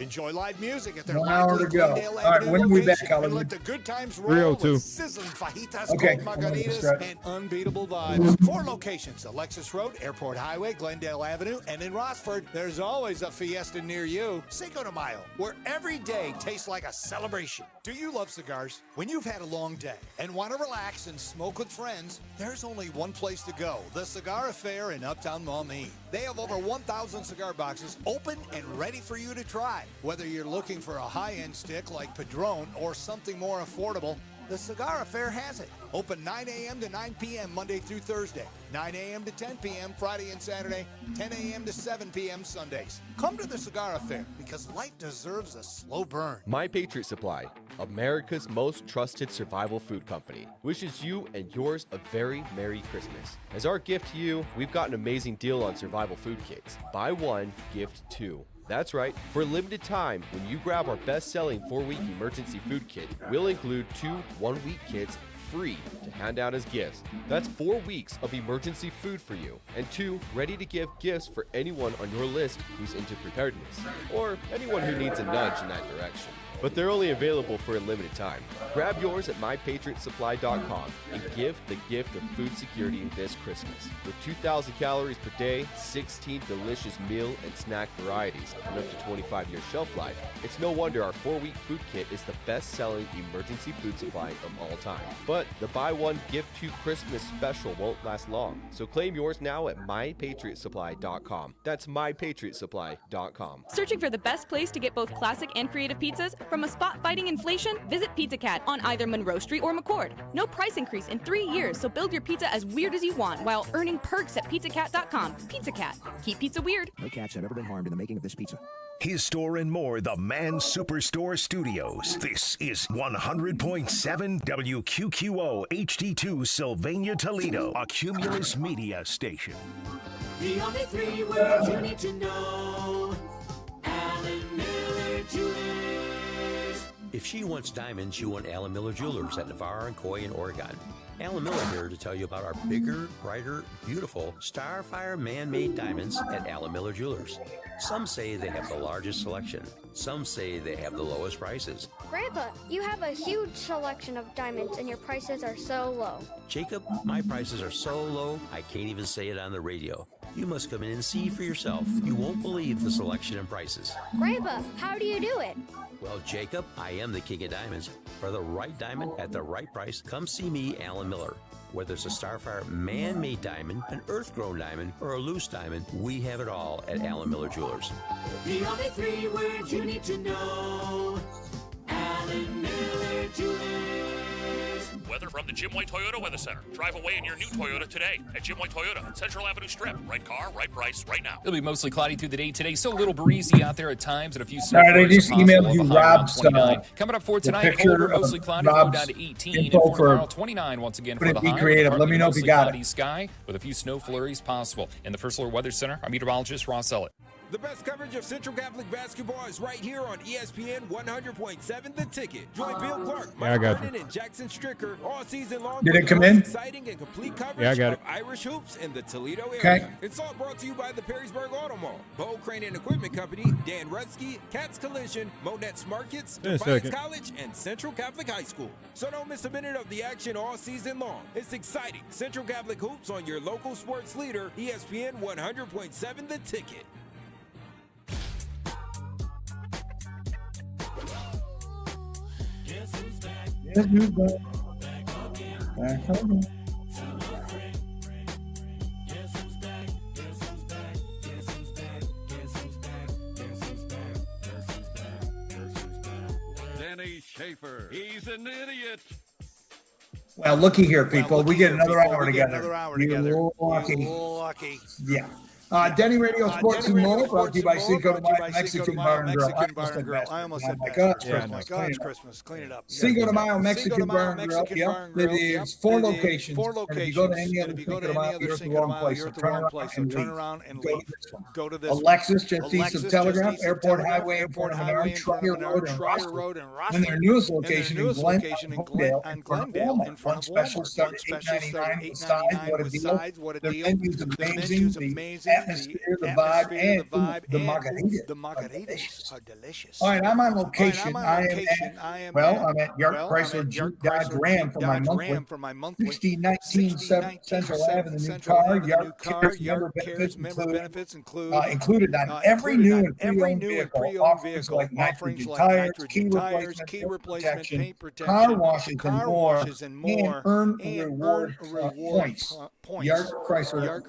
Enjoy live music at their lively Glendale Avenue location and let the good times roll with sizzling fajitas, cold margaritas, and unbeatable vibes. 4 locations: Alexis Road, Airport Highway, Glendale Avenue, and in Rossford. There's always a fiesta near you. Cinco de Mayo, where every day tastes like a celebration. Do you love cigars? When you've had a long day and want to relax and smoke with friends, there's only one place to go: the Cigar Affair in Uptown Maumee. They have over 1,000 cigar boxes open and ready for you to try. Whether you're looking for a high-end stick like Padron or something more affordable, the Cigar Affair has it. Open 9 a.m. to 9 p.m. Monday through Thursday, 9 a.m. to 10 p.m. Friday and Saturday, 10 a.m. to 7 p.m. Sundays. Come to the Cigar Affair because life deserves a slow burn. My Patriot Supply, America's most trusted survival food company, wishes you and yours a very Merry Christmas. As our gift to you, we've got an amazing deal on survival food kits. Buy one, gift 2. That's right. For a limited time, when you grab our best-selling 4-week emergency food kit, we'll include 2 1-week kits free to hand out as gifts. That's 4 weeks of emergency food for you, and 2 ready to give gifts for anyone on your list who's into preparedness, or anyone who needs a nudge in that direction. But they're only available for a limited time. Grab yours at mypatriotsupply.com and give the gift of food security this Christmas. With 2,000 calories per day, 16 delicious meal and snack varieties, and up to 25-year shelf life, it's no wonder our 4-week food kit is the best-selling emergency food supply of all time. But the buy one, gift two Christmas special won't last long, so claim yours now at mypatriotsupply.com. That's mypatriotsupply.com. Searching for the best place to get both classic and creative pizzas? From a spot fighting inflation, visit Pizza Cat on either Monroe Street or McCord. No price increase in 3 years, so build your pizza as weird as you want while earning perks at pizzacat.com. Pizza Cat. Keep pizza weird. No cats have ever been harmed in the making of this pizza. His Store and More, the Man Superstore Studios. This is 100.7 WQQO HD2 Sylvania, Toledo, a Cumulus Media station. The only 3 words you need to know. Alan Miller Jewelers. If she wants diamonds, you want Alan Miller Jewelers at Navarre and Coy in Oregon. Alan Miller here to tell you about our bigger, brighter, beautiful Starfire man-made diamonds at Alan Miller Jewelers. Some say they have the largest selection. Some say they have the lowest prices. Grandpa, you have a huge selection of diamonds and your prices are so low. Jacob, my prices are so low, I can't even say it on the radio. You must come in and see for yourself. You won't believe the selection and prices. Grandpa, how do you do it? Well, Jacob, I am the king of diamonds. For the right diamond at the right price, come see me, Alan Miller. Whether it's a Starfire man-made diamond, an earth-grown diamond, or a loose diamond, we have it all at Alan Miller Jewelers. The only 3 words you need to know. Alan Miller Jewelers. Weather from the Jim White Toyota Weather Center. Drive away in your new Toyota today at Jim White Toyota on Central Avenue Strip. Right car, right price, right now. It'll be mostly cloudy through the day today. Still a little breezy out there at times and a few All right, I just emailed you Rob's coming up for tonight. Over mostly cloudy, go down to 18. And for tomorrow, 29 once again for the high. Creative. Let me know if you got it. Sky with a few snow flurries possible. In the First Floor Weather Center, I'm meteorologist Ross Ellett. The best coverage of Central Catholic basketball is right here on ESPN 100.7 The Ticket. Join Bill Clark, Mike Vernon, and Jackson Stricker all season long. Did it come in? Exciting and complete coverage of Irish hoops in the Toledo area. It's all brought to you by the Perrysburg Auto Mall, Bo Crane and Equipment Company, Dan Rutsky, Cat's Collision, Monet's Markets, Defiance College, and Central Catholic High School. So don't miss a minute of the action all season long. It's exciting. Central Catholic Hoops on your local sports leader, ESPN 100.7 The Ticket. Yes, who's back? Back home. Danny Schaefer. He's an idiot. Well, looky here, people. We get another hour together. You're lucky. Yeah. DennyRadio Sports and More, brought to you by Cinco de Mayo Mexican Bar and Grill. I almost said God's Christmas. Clean it up. Cinco de Mayo Mexican Bar and Grill. Yep. There's 4 locations. And if you go to any other Cinco de Mayo, you're at the wrong place. So turn around and leave. Go to this. Alexis, just east of Telegraph, Airport Highway in front of Menard, Trier Road in Rochford. And their newest location in Glendale, in front of Walmart. One special start at $8.99 with sides. What a deal. Their menu's amazing. Atmosphere, the vibe, and the margaritas are delicious. All right, I'm on location. I am at Yark Chrysler Jeep Dodge Ram for my monthly 1619 Central Ave in the new car. Yark cares member benefits included on every new and pre-owned vehicle. Offerings like nitrogen tires, key replacement, paint protection, car washes and more, and earn reward points. Yark Chrysler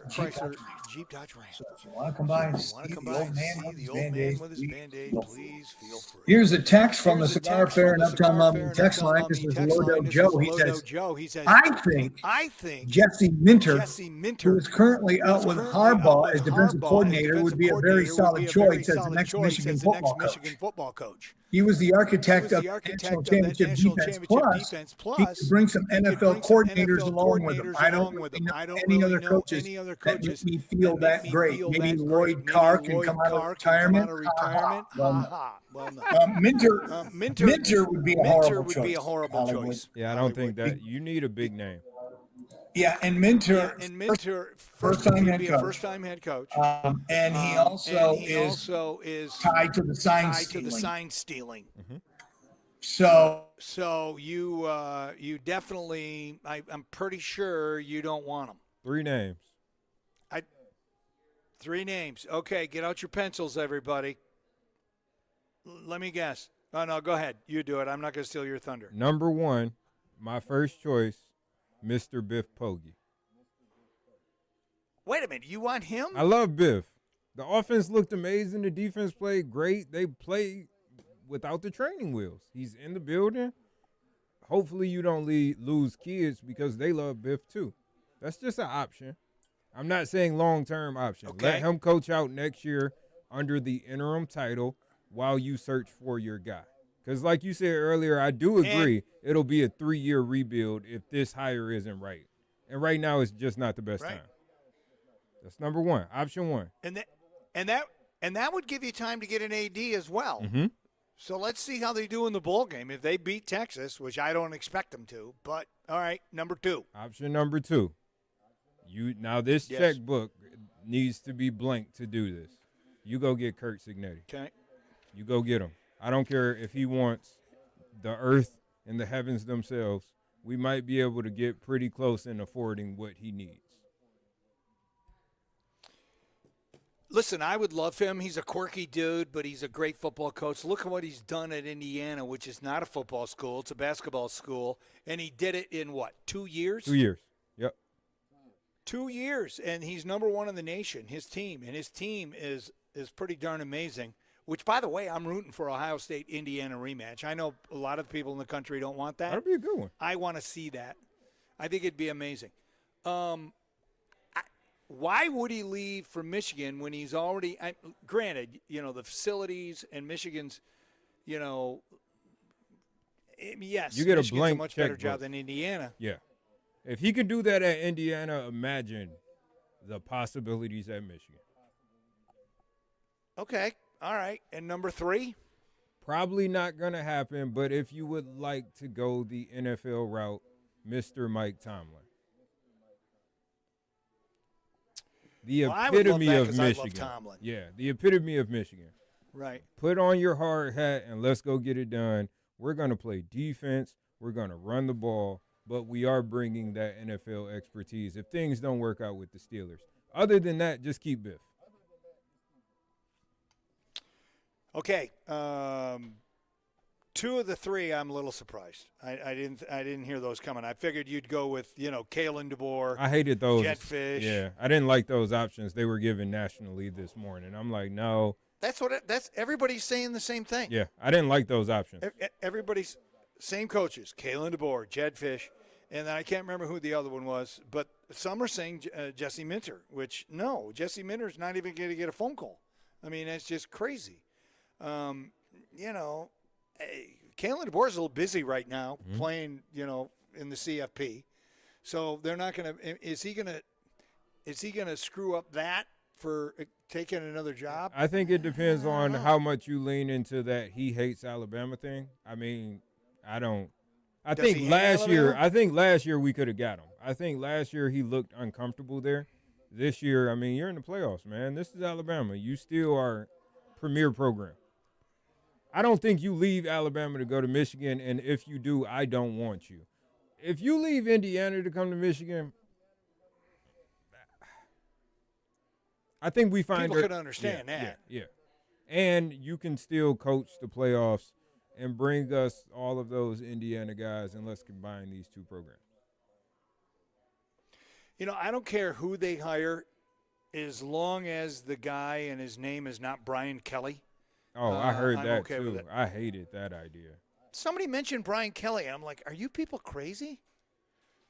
Jeep Dodge Ram. So if you want to come by and see the old man with his Band-Aid, please feel free. Here's a text from the Cigar Affair in Uptown Loving text line. This is Toledo Joe. He says, I think Jesse Minter, who is currently out with Harbaugh as defensive coordinator, would be a very solid choice as the next Michigan football coach. He was the architect of the National Championship Defense Plus. He could bring some NFL coordinators along with him. I don't really know any other coaches that make me feel that great. Maybe Lloyd Carr can come out of retirement. Well, no. Minter would be a horrible choice. Yeah, I don't think that you need a big name. Yeah, and Minter, first-time head coach. And he also is tied to the sign stealing. Mm-hmm. So you definitely, I'm pretty sure you don't want him. 3 names. 3 names. Okay, get out your pencils, everybody. Let me guess. Oh, no, go ahead. You do it. I'm not going to steal your thunder. Number 1, my first choice, Mr. Biff Poggi. Wait a minute. You want him? I love Biff. The offense looked amazing. The defense played great. They played without the training wheels. He's in the building. Hopefully you don't lose kids because they love Biff too. That's just an option. I'm not saying long-term option. Okay. Let him coach out next year under the interim title while you search for your guy. Because like you said earlier, I do agree it'll be a 3-year rebuild if this hire isn't right. And right now it's just not the best time. That's number 1, option 1. And that would give you time to get an AD as well. Mm-hmm. So let's see how they do in the bowl game. If they beat Texas, which I don't expect them to, but all right, number 2. Option number 2. This checkbook needs to be blank to do this. You go get Kurt Cignetti. Okay. You go get him. I don't care if he wants the earth and the heavens themselves. We might be able to get pretty close in affording what he needs. Listen, I would love him. He's a quirky dude, but he's a great football coach. Look at what he's done at Indiana, which is not a football school. It's a basketball school. And he did it in, 2 years? 2 years. Yep. 2 years, and he's number 1 in the nation, his team. And his team is pretty darn amazing, which, by the way, I'm rooting for Ohio State-Indiana rematch. I know a lot of people in the country don't want that. That'd be a good one. I want to see that. I think it'd be amazing. Why would he leave for Michigan when he's already granted, the facilities and Michigan's, yes, you get Michigan's a blank much better job than Indiana. Yeah. If he could do that at Indiana, imagine the possibilities at Michigan. Okay. All right. And number 3? Probably not going to happen, but if you would like to go the NFL route, Mr. Mike Tomlin. The epitome of Michigan. Yeah, the epitome of Michigan. Right. Put on your hard hat and let's go get it done. We're going to play defense. We're going to run the ball, but we are bringing that NFL expertise if things don't work out with the Steelers. Other than that, just keep Biff. Okay. 2 of the 3, I'm a little surprised. I didn't hear those coming. I figured you'd go with, Kalen DeBoer. I hated those. Jetfish. Yeah, I didn't like those options they were given nationally this morning. I'm like, no. That's everybody's saying the same thing. Yeah, I didn't like those options. Everybody's same coaches, Kalen DeBoer, Jetfish, and then I can't remember who the other one was, but some are saying Jesse Minter, which, no, Jesse Minter's not even going to get a phone call. I mean, that's just crazy. Kalen DeBoer's a little busy right now playing, in the CFP. So they're not going to – is he going to screw up that for taking another job? I think it depends on how much you lean into that he hates Alabama thing. I mean, I think last year we could have got him. I think last year he looked uncomfortable there. This year, I mean, you're in the playoffs, man. This is Alabama. You still are premier program. I don't think you leave Alabama to go to Michigan, and if you do, I don't want you. If you leave Indiana to come to Michigan, I think we find people could understand that. Yeah. And you can still coach the playoffs and bring us all of those Indiana guys, and let's combine these 2 programs. I don't care who they hire as long as the guy and his name is not Brian Kelly. Oh, I heard I'm that okay too. with it. I hated that idea. Somebody mentioned Brian Kelly, and I'm like, are you people crazy?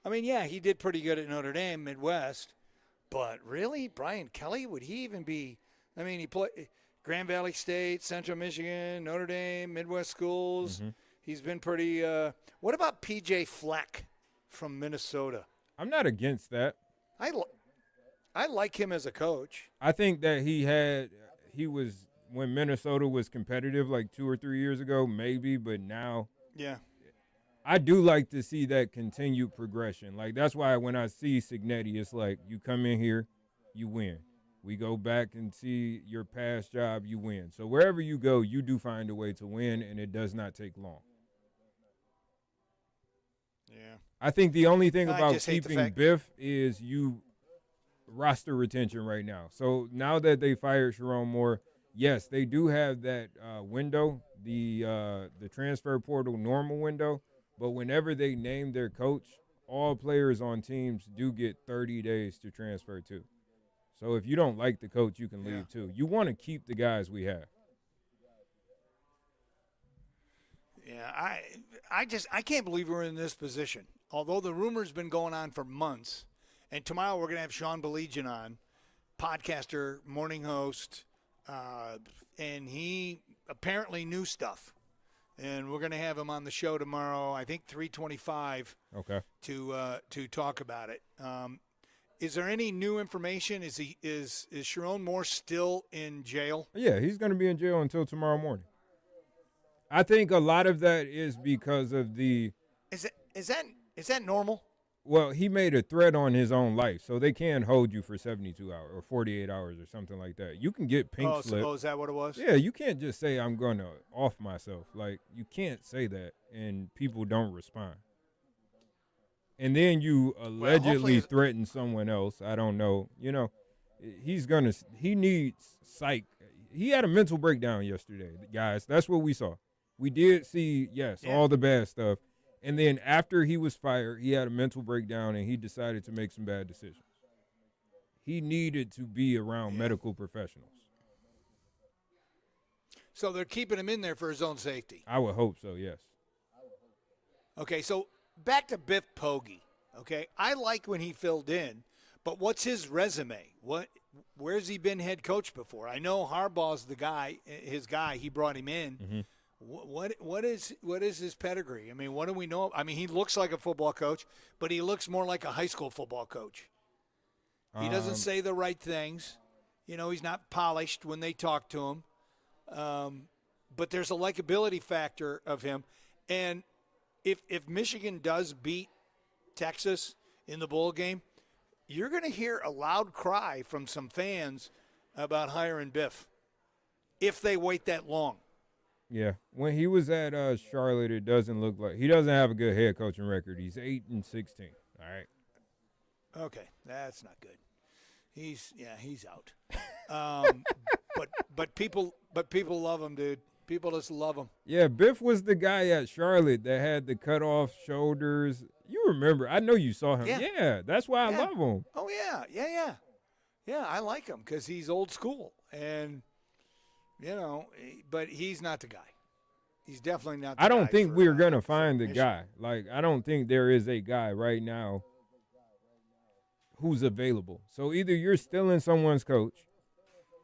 I mean, yeah, he did pretty good at Notre Dame, Midwest, but really, Brian Kelly, would he even be? I mean, he played Grand Valley State, Central Michigan, Notre Dame, Midwest schools. Mm-hmm. He's been pretty. What about P.J. Fleck from Minnesota? I'm not against that. I like him as a coach. I think that he was when Minnesota was competitive like 2 or 3 years ago, maybe, but now. Yeah. I do like to see that continued progression. Like, that's why when I see Cignetti, it's like you come in here, you win. We go back and see your past job, you win. So wherever you go, you do find a way to win, and it does not take long. Yeah. I think the only thing about keeping Biff is you roster retention right now. So now that they fired Sharon Moore, yes, they do have that window, the transfer portal normal window. But whenever they name their coach, all players on teams do get 30 days to transfer to. So if you don't like the coach, you can leave too. You want to keep the guys we have. Yeah, I can't believe we're in this position. Although the rumor's been going on for months, and tomorrow we're going to have Sean Belegian on, podcaster, morning host, and he apparently knew stuff. And we're going to have him on the show tomorrow, I think 3:25. Okay. To talk about it. Is there any new information? Is Sharon Moore still in jail? Yeah, he's going to be in jail until tomorrow morning. I think a lot of that is because of the. Is that normal? Well, he made a threat on his own life, so they can hold you for 72 hours or 48 hours or something like that. You can get pink slip. Oh, is that what it was? Yeah, you can't just say I'm going to off myself. Like, you can't say that, and people don't respond. And then you allegedly threaten someone else. I don't know. You know, he needs psych. He had a mental breakdown yesterday, guys. That's what we saw. We did see, all the bad stuff. And then after he was fired, he had a mental breakdown, and he decided to make some bad decisions. He needed to be around medical professionals. So they're keeping him in there for his own safety. I would hope so, yes. Okay, so back to Biff Poggi. Okay, I like when he filled in, but what's his resume? Where's he been head coach before? I know Harbaugh's his guy. He brought him in. Mm-hmm. What is his pedigree? I mean, what do we know? I mean, he looks like a football coach, but he looks more like a high school football coach. He doesn't say the right things. You know, he's not polished when they talk to him. But there's a likability factor of him. And if Michigan does beat Texas in the bowl game, you're going to hear a loud cry from some fans about hiring Biff if they wait that long. Yeah, when he was at Charlotte, it doesn't look like he doesn't have a good head coaching record. He's 8-16. All right. Okay, that's not good. He's out. But people love him, dude. People just love him. Yeah, Biff was the guy at Charlotte that had the cut off shoulders. You remember? I know you saw him. Yeah, that's why I love him. Oh yeah. I like him because he's old school and. You know, but he's not the guy. He's definitely not the guy. I don't think we're going to find the guy. Like, I don't think there is a guy right now who's available. So either you're stealing someone's coach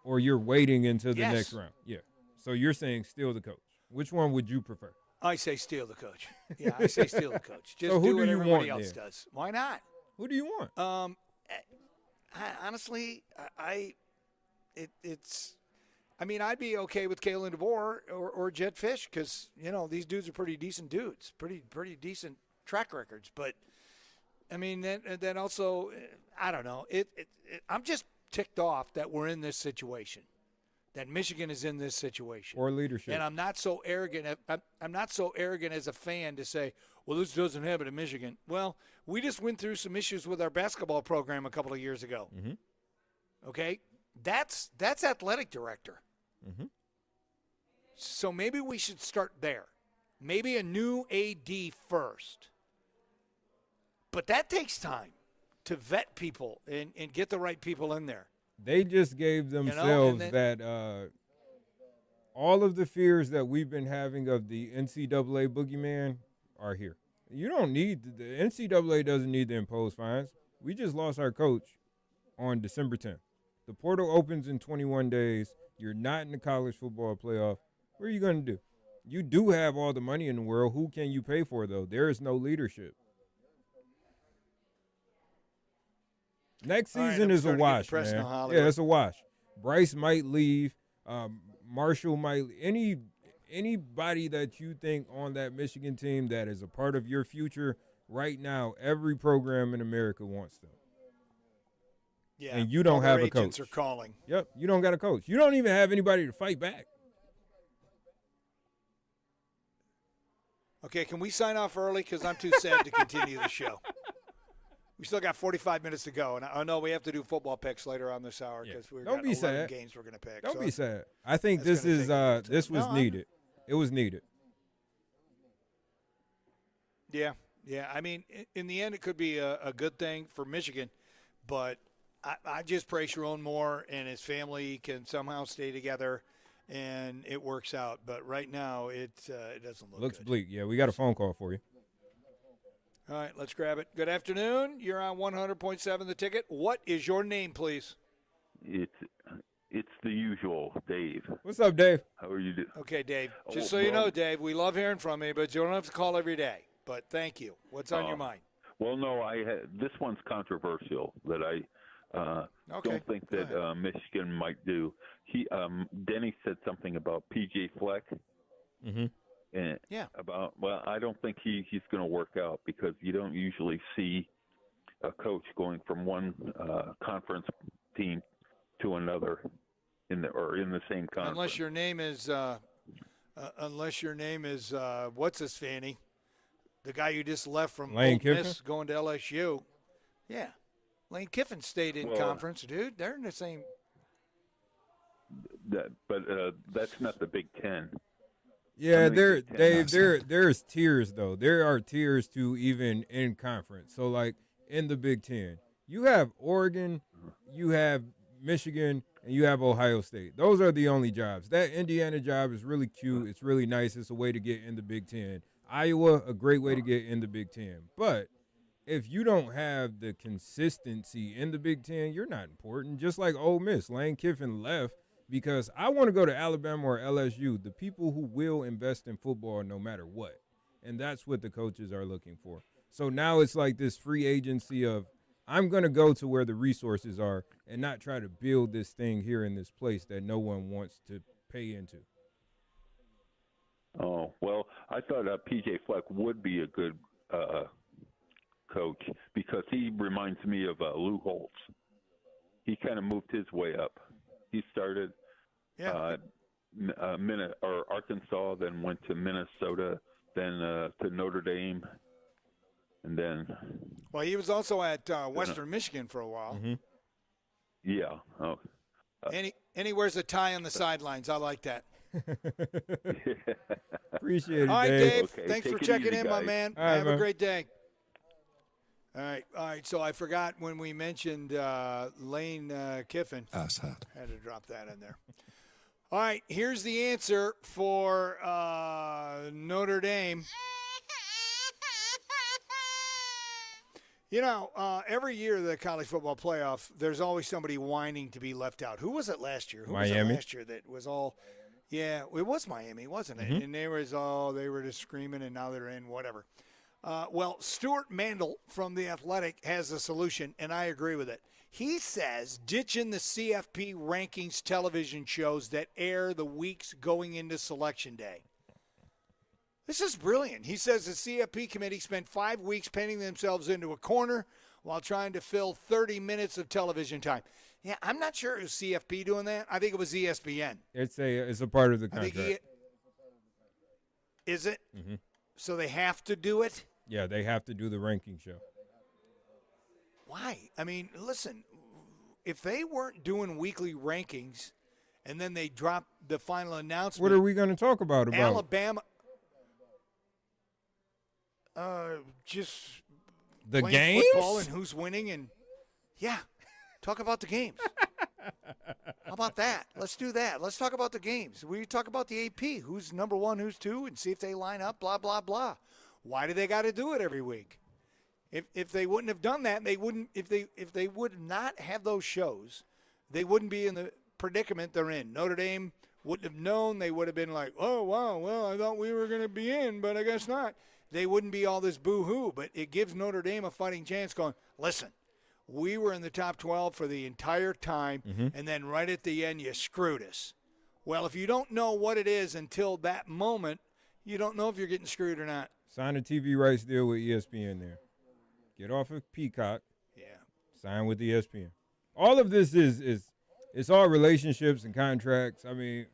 or you're waiting until the next round. Yeah. So you're saying steal the coach. Which one would you prefer? I say steal the coach. Yeah, I say steal the coach. Just so do what everybody else does. Why not? Who do you want? Honestly, it's. I mean, I'd be okay with Kalen DeBoer or Jed Fish because, you know, these dudes are pretty decent dudes, pretty decent track records. But, I mean, then also, I don't know. I'm just ticked off that we're in this situation, that Michigan is in this situation. Or leadership. And I'm not so arrogant. I'm not so arrogant as a fan to say, well, this doesn't happen in Michigan. Well, we just went through some issues with our basketball program a couple of years ago. Mm-hmm. Okay? That's athletic director. Mm-hmm. So maybe we should start there. Maybe a new AD first. But that takes time to vet people and get the right people in there. They just gave themselves that all of the fears that we've been having of the NCAA boogeyman are here. You don't need the NCAA doesn't need to impose fines. We just lost our coach on December 10th. The portal opens in 21 days. You're not in the college football playoff. What are you going to do? You do have all the money in the world. Who can you pay for, though? There is no leadership. Next All right, season I'm is a starting to get wash, depressed man. now, Hollywood. Yeah, it's a wash. Bryce might leave. Marshall might. Anybody that you think on that Michigan team that is a part of your future right now, every program in America wants them. Yeah, and you don't all have their a coach. agents are calling. Yep, you don't got a coach. You don't even have anybody to fight back. Okay, can we sign off early? Because I'm too sad to continue the show. We still got 45 minutes to go, and I know we have to do football picks later on this hour because we're Don't be 11 sad. games we're going to pick. Don't so be sad. I think this is this was needed. It was needed. Yeah. I mean, in the end, it could be a good thing for Michigan, but I just pray Sharon Moore and his family can somehow stay together and it works out. But right now, it doesn't look Looks good. bleak. Yeah, we got a phone call for you. All right, let's grab it. Good afternoon. You're on 100.7 The Ticket. What is your name, please? It's the usual, Dave. What's up, Dave? How are you doing? Okay, Dave. Just so you know, Dave, we love hearing from you, but you don't have to call every day. But thank you. What's on your mind? Well, no, this one's controversial that I don't think that Michigan might do. Denny said something about P.J. Fleck. Mm-hmm. And I don't think he's going to work out because you don't usually see a coach going from one conference team to another in the same conference. Unless your name is what's his fanny, the guy you just left from Ole Miss going to LSU. Yeah, Lane Kiffin stayed in conference, dude. They're in the same. But that's not the Big Ten. Yeah, there's tiers though. There are tiers to even in conference. So like in the Big Ten, you have Oregon, you have Michigan, and you have Ohio State. Those are the only jobs. That Indiana job is really cute. It's really nice. It's a way to get in the Big Ten. Iowa, a great way to get in the Big Ten. But if you don't have the consistency in the Big Ten, you're not important. Just like Ole Miss, Lane Kiffin left because I want to go to Alabama or LSU, the people who will invest in football no matter what. And that's what the coaches are looking for. So now it's like this free agency of I'm going to go to where the resources are and not try to build this thing here in this place that no one wants to pay into. Oh, well, I thought P.J. Fleck would be a good coach because he reminds me of Lou Holtz. He kind of moved his way up. He started Arkansas, then went to Minnesota, then to Notre Dame, and then. Well, he was also at Western Michigan for a while. Mm-hmm. Yeah. Oh. And he wears a tie on the sidelines. I like that. Appreciate it, All right, Dave. Okay, thanks for checking in, my man. All right, Have a man. great day. All right. So I forgot when we mentioned Lane Kiffin. Asshat. Had to drop that in there. All right, here's the answer for Notre Dame. You know, every year the college football playoff, there's always somebody whining to be left out. Who was it last year? Who was Miami. it last year that was all? Yeah, it was Miami, wasn't it? Mm-hmm. And they were just screaming, and now they're in, whatever. Well, Stuart Mandel from The Athletic has a solution, and I agree with it. He says ditching the CFP rankings television shows that air the weeks going into Selection Day. This is brilliant. He says the CFP committee spent 5 weeks painting themselves into a corner while trying to fill 30 minutes of television time. Yeah, I'm not sure it was CFP doing that. I think it was ESPN. It's a part of the contract. Is it? Mm-hmm. So they have to do it? Yeah, they have to do the ranking show. Why? I mean, listen, if they weren't doing weekly rankings and then they drop the final announcement. What are we going to talk about? Alabama. Just the playing games? Football and who's winning. And, yeah, talk about the games. How about that? Let's do that. Let's talk about the games. We talk about the AP, who's number one, who's two, and see if they line up, blah, blah, blah. Why do they got to do it every week? If they wouldn't have done that, they wouldn't. If they would not have those shows, they wouldn't be in the predicament they're in. Notre Dame wouldn't have known. They would have been like, oh, wow, well, I thought we were going to be in, but I guess not. They wouldn't be all this boo-hoo, but it gives Notre Dame a fighting chance going, listen, We were in the top 12 for the entire time, and then right at the end, you screwed us. Well, if you don't know what it is until that moment, you don't know if you're getting screwed or not. Sign a TV rights deal with ESPN there. Get off of Peacock. Yeah. Sign with ESPN. All of this is it's all relationships and contracts. I mean,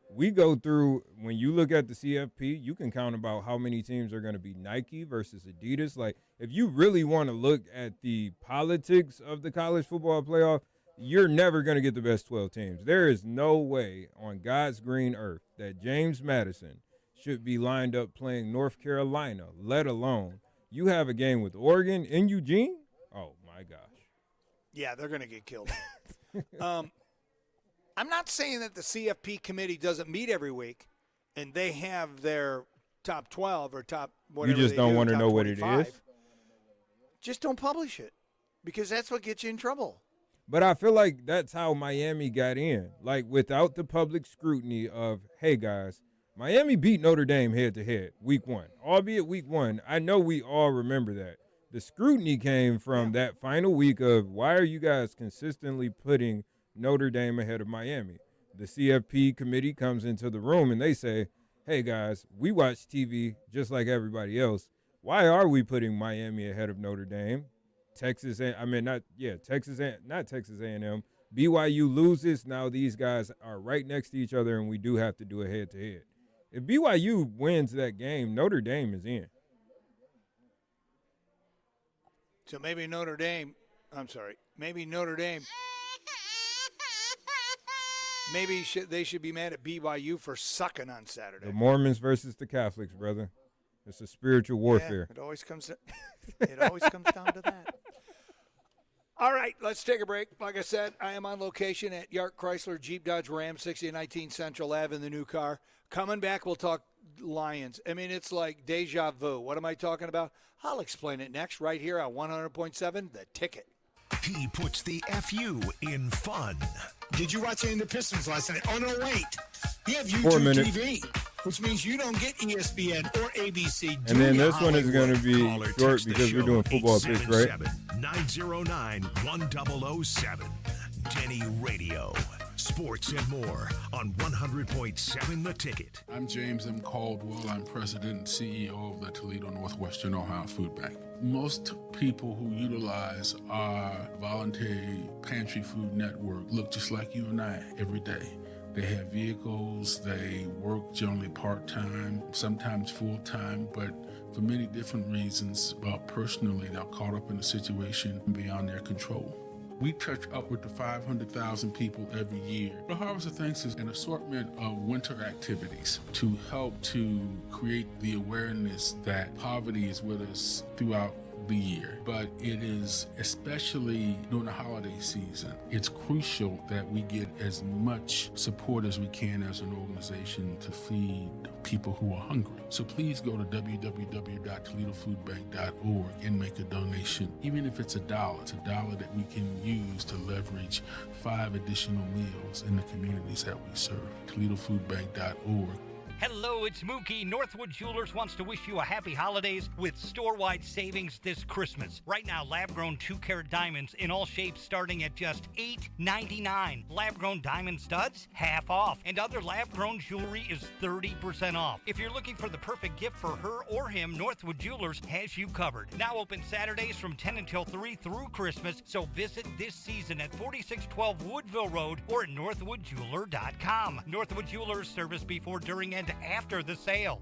we go through, when you look at the CFP, you can count about how many teams are going to be Nike versus Adidas. Like, if you really want to look at the politics of the college football playoff, you're never going to get the best 12 teams. There is no way on God's green earth that James Madison should be lined up playing North Carolina, let alone you have a game with Oregon in Eugene. Oh, my gosh. Yeah, they're going to get killed. I'm not saying that the CFP committee doesn't meet every week and they have their top 12 or top whatever. You just don't want to know 25. what it is? Just don't publish it because that's what gets you in trouble. But I feel like that's how Miami got in. Like, without the public scrutiny of, hey, guys, Miami beat Notre Dame head-to-head week 1. Albeit week 1, I know we all remember that. The scrutiny came from that final week of, why are you guys consistently putting Notre Dame ahead of Miami? The CFP committee comes into the room and they say, hey, guys, we watch TV just like everybody else. Why are we putting Miami ahead of Notre Dame? Texas A&M. BYU loses. Now these guys are right next to each other, and we do have to do a head-to-head. If BYU wins that game, Notre Dame is in. So maybe Notre Dame, maybe they should be mad at BYU for sucking on Saturday. The Mormons versus the Catholics, brother. It's a spiritual warfare. Yeah, it always comes down to that. All right, let's take a break. Like I said, I am on location at Yark Chrysler Jeep Dodge Ram 6019 Central Ave in the new car. Coming back, we'll talk Lions. I mean, it's like deja vu. What am I talking about? I'll explain it next right here on 100.7 The Ticket. He puts the FU in fun. Did you watch any of the Pistons last night? Oh, no, wait. You have 4 YouTube minutes. TV, which means you don't get ESPN or ABC. And then this one is going to be short because we're doing football picks, right? 909-1007. Denny Radio. Sports and more on 100.7 The Ticket. I'm James M. Caldwell. I'm president and CEO of the Toledo Northwestern Ohio Food Bank. Most people who utilize our voluntary pantry food network look just like you and I every day. They have vehicles, they work generally part-time, sometimes full-time, but for many different reasons, personally, they're caught up in a situation beyond their control. We touch upward to 500,000 people every year. The Harvest of Thanks is an assortment of winter activities to help to create the awareness that poverty is with us throughout the year, but it is especially during the holiday season. It's crucial that we get as much support as we can as an organization to feed people who are hungry. So please go to www.toledofoodbank.org and make a donation. Even if it's $1, it's $1 that we can use to leverage 5 additional meals in the communities that we serve. toledofoodbank.org. Hello, it's Mookie. Northwood Jewelers wants to wish you a happy holidays with store-wide savings this Christmas. Right now, lab-grown 2-carat diamonds in all shapes starting at just $8.99. Lab-grown diamond studs, half off. And other lab-grown jewelry is 30% off. If you're looking for the perfect gift for her or him, Northwood Jewelers has you covered. Now open Saturdays from 10 until 3 through Christmas, so visit this season at 4612 Woodville Road or at northwoodjeweler.com. Northwood Jewelers service before, during, and after the sale.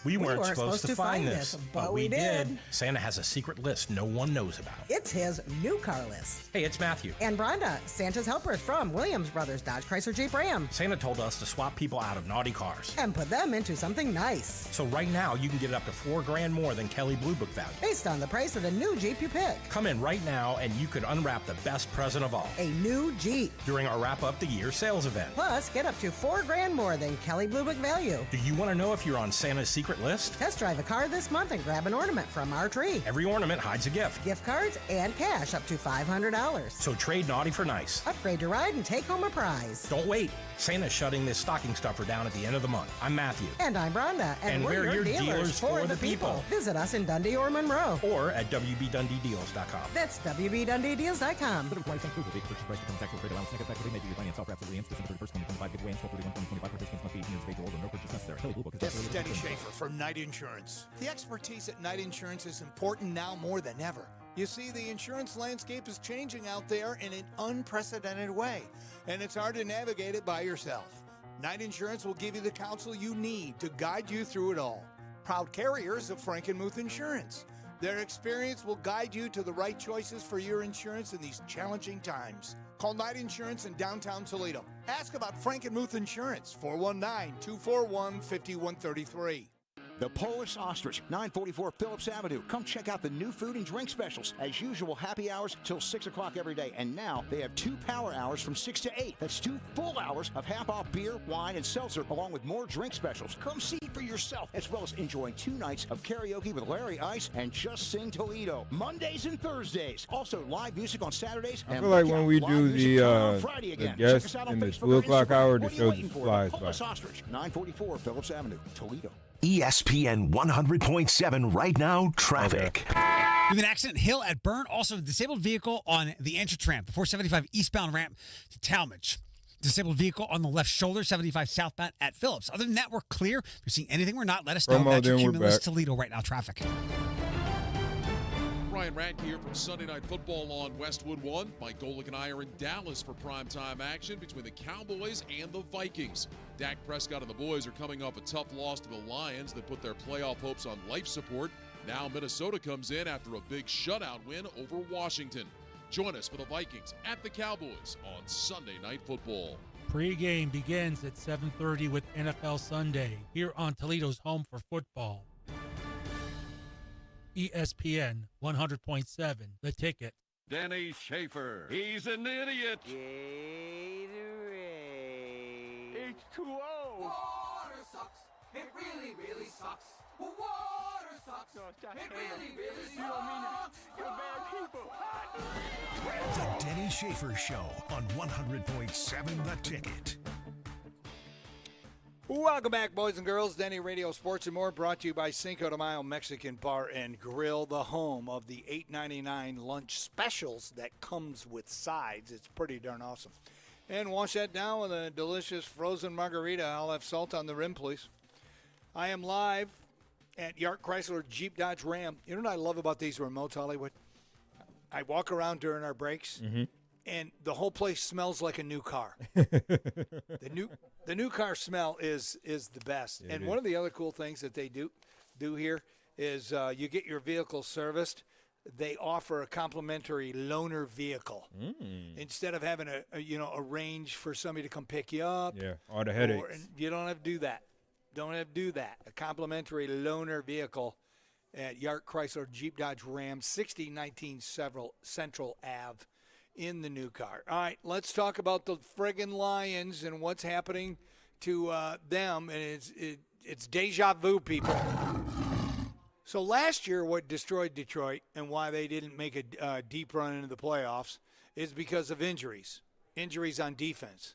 We weren't supposed to find this, but we did. Santa has a secret list no one knows about. It's his new car list. Hey, it's Matthew. And Brenda, Santa's helpers from Williams Brothers Dodge Chrysler Jeep Ram. Santa told us to swap people out of naughty cars and put them into something nice. So right now, you can get up to $4,000 more than Kelley Blue Book value. Based on the price of the new Jeep you pick. Come in right now and you could unwrap the best present of all. A new Jeep. During our Wrap Up the Year sales event. Plus, get up to $4,000 more than Kelley Blue Book value. Do you want to know if you're on Santa's Santa's secret list? Test drive a car this month and grab an ornament from our tree. Every ornament hides a gift. Gift cards and cash up to $500. So trade naughty for nice. Upgrade your ride and take home a prize. Don't wait. Santa's shutting this stocking stuffer down at the end of the month. I'm Matthew. And I'm Rhonda. And we're your dealers for the people. Visit us in Dundee or Monroe. Or at WBDundeeDeals.com. That's WBDundeeDeals.com. Employees include the purchase price becomes taxable trade allowance. Negative tax may be refinanced self-rapidly and December 31st, 2025. Giveaway and 12/31/2025. Participants must be 18 years of age or older. No purchase necessary. This is Denny Schaefer from Knight Insurance. The expertise at Knight Insurance is important now more than ever. You see, the insurance landscape is changing out there in an unprecedented way, and it's hard to navigate it by yourself. Knight Insurance will give you the counsel you need to guide you through it all. Proud carriers of Frankenmuth Insurance. Their experience will guide you to the right choices for your insurance in these challenging times. Call Knight Insurance in downtown Toledo. Ask about Frankenmuth Insurance, 419-241-5133. The Polish Ostrich, 944 Phillips Avenue. Come check out the new food and drink specials. As usual, happy hours till 6 o'clock every day. And now they have 2 power hours from 6 to 8. That's 2 full hours of half-off beer, wine, and seltzer, along with more drink specials. Come see for yourself, as well as enjoying 2 nights of karaoke with Larry Ice and Just Sing Toledo. Mondays and Thursdays. Also, live music on Saturdays. I feel like when we do the guest in the 2 o'clock hour, the show just flies by. Polish Ostrich, 944 Phillips Avenue, Toledo. ESPN 100.7 right now, traffic. With an accident, Hill at Byrne. Also, a disabled vehicle on the entrance ramp, the 475 eastbound ramp to Talmadge. Disabled vehicle on the left shoulder, 75 southbound at Phillips. Other than that, we're clear. If you're seeing anything we're not, let us know. That's your Cumulus Toledo right now traffic. Ryan Radke here from Sunday Night Football on Westwood One. Mike Golick and I are in Dallas for primetime action between the Cowboys and the Vikings. Dak Prescott and the boys are coming off a tough loss to the Lions that put their playoff hopes on life support. Now Minnesota comes in after a big shutout win over Washington. Join us for the Vikings at the Cowboys on Sunday Night Football. Pre-game begins at 7:30 with NFL Sunday here on Toledo's Home for Football. ESPN 100.7, The Ticket. Denny Schaefer, he's an idiot. Gatorade. H2O. Water sucks. It really, really sucks. Water sucks. It really, really sucks. You're bad people. The Denny Schaefer Show on 100.7 The Ticket. Welcome back, boys and girls. DennyRadio Sports and More brought to you by Cinco de Mayo Mexican Bar and Grill, the home of the $8.99 lunch specials that comes with sides. It's pretty darn awesome. And wash that down with a delicious frozen margarita. I'll have salt on the rim, please. I am live at Yark Chrysler Jeep Dodge Ram. You know what I love about these remotes, Hollywood? I walk around during our breaks, and the whole place smells like a new car. The new car smell is the best. Yeah, and one of the other cool things that they do here is you get your vehicle serviced. They offer a complimentary loaner vehicle instead of having a range for somebody to come pick you up. Yeah, all the headaches. You don't have to do that. A complimentary loaner vehicle at Yark Chrysler Jeep Dodge Ram, 6019 Central Ave. In the new car. All right, let's talk about the friggin' Lions and what's happening to them. And it's deja vu, people. So last year, what destroyed Detroit and why they didn't make a deep run into the playoffs is because of injuries on defense.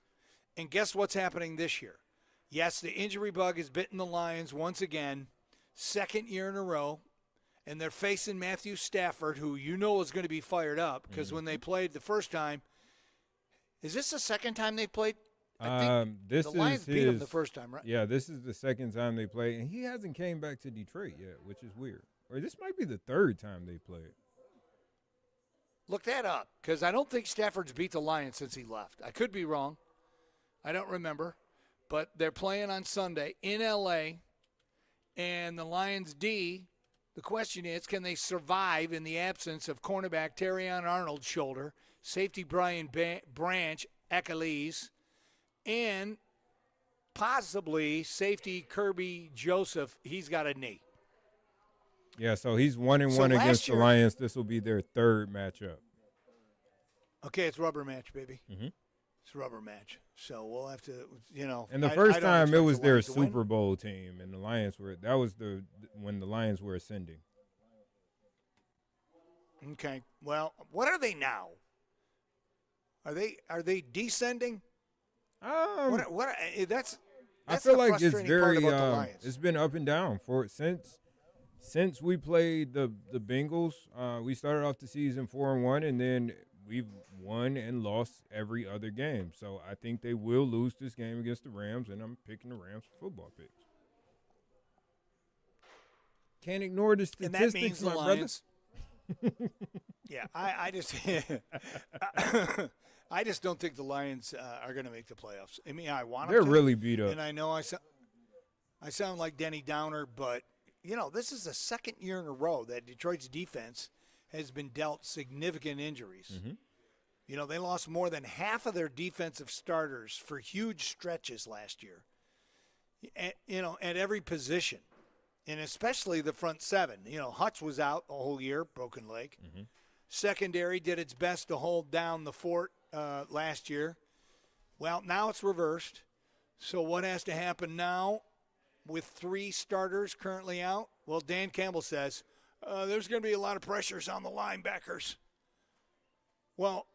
And guess what's happening this year? Yes, the injury bug has bitten the Lions once again, second year in a row. And they're facing Matthew Stafford, who you know is going to be fired up because when they played the first time, is this the second time they played? I think the Lions beat him the first time, right? Yeah, this is the second time they played, and he hasn't came back to Detroit yet, which is weird. Or this might be the third time they played. Look that up because I don't think Stafford's beat the Lions since he left. I could be wrong. I don't remember. But they're playing on Sunday in L.A., and the Lions D. The question is, can they survive in the absence of cornerback Terrion Arnold's shoulder, safety Brian Branch, Achilles, and possibly safety Kirby Joseph? He's got a knee. Yeah, so he's 1-1 against the Lions. This will be their third matchup. Okay, it's rubber match, baby. It's a rubber match. So we'll have to, And the first time it was their Super Bowl team, and the Lions were. That was when the Lions were ascending. Okay. Well, what are they now? Are they descending? That's I feel the like it's frustrating very. part about the Lions. It's been up and down for since we played the Bengals. We started off the season 4-1, and then we've won and lost every other game. So I think they will lose this game against the Rams, and I'm picking the Rams for football picks. Can't ignore the statistics, and that means the my Lions. brother. Yeah, I just I just don't think the Lions are going to make the playoffs. I mean, I want them to. They're really beat up. And I know I sound like Denny Downer, but, this is the second year in a row that Detroit's defense has been dealt significant injuries. Mm-hmm. They lost more than half of their defensive starters for huge stretches last year, at every position, and especially the front seven. Hutch was out the whole year, broken leg. Mm-hmm. Secondary did its best to hold down the fort last year. Well, now it's reversed. So what has to happen now with 3 starters currently out? Well, Dan Campbell says there's going to be a lot of pressures on the linebackers. Well,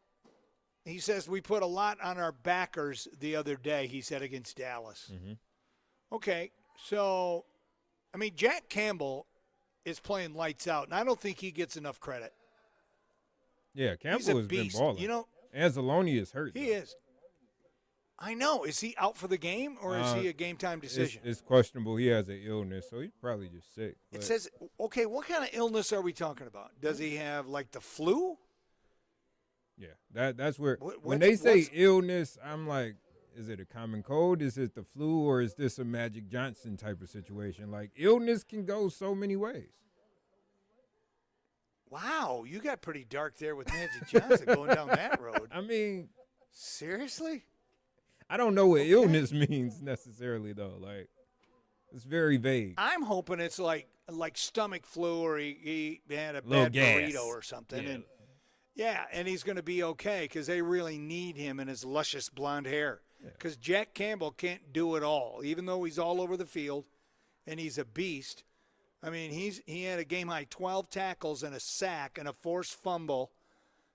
he says we put a lot on our backers the other day, he said, against Dallas. Mm-hmm. Okay, so, Jack Campbell is playing lights out, and I don't think he gets enough credit. Yeah, Campbell has been beast. balling. Anzalone is hurt. He is. I know. Is he out for the game, or is he a game-time decision? It's questionable. He has an illness, so he's probably just sick. It says, okay, what kind of illness are we talking about? Does he have, like, the flu? Yeah, that's where when they say illness, I'm like, is it a common cold? Is it the flu, or is this a Magic Johnson type of situation? Like, illness can go so many ways. Wow, you got pretty dark there with Magic Johnson going down that road. Seriously? I don't know what illness means necessarily, though. Like, it's very vague. I'm hoping it's like stomach flu, or he had a Little bad gas. burrito or something. And he's going to be okay because they really need him and his luscious blonde hair. Because Jack Campbell can't do it all, even though he's all over the field and he's a beast. He had a game-high 12 tackles and a sack and a forced fumble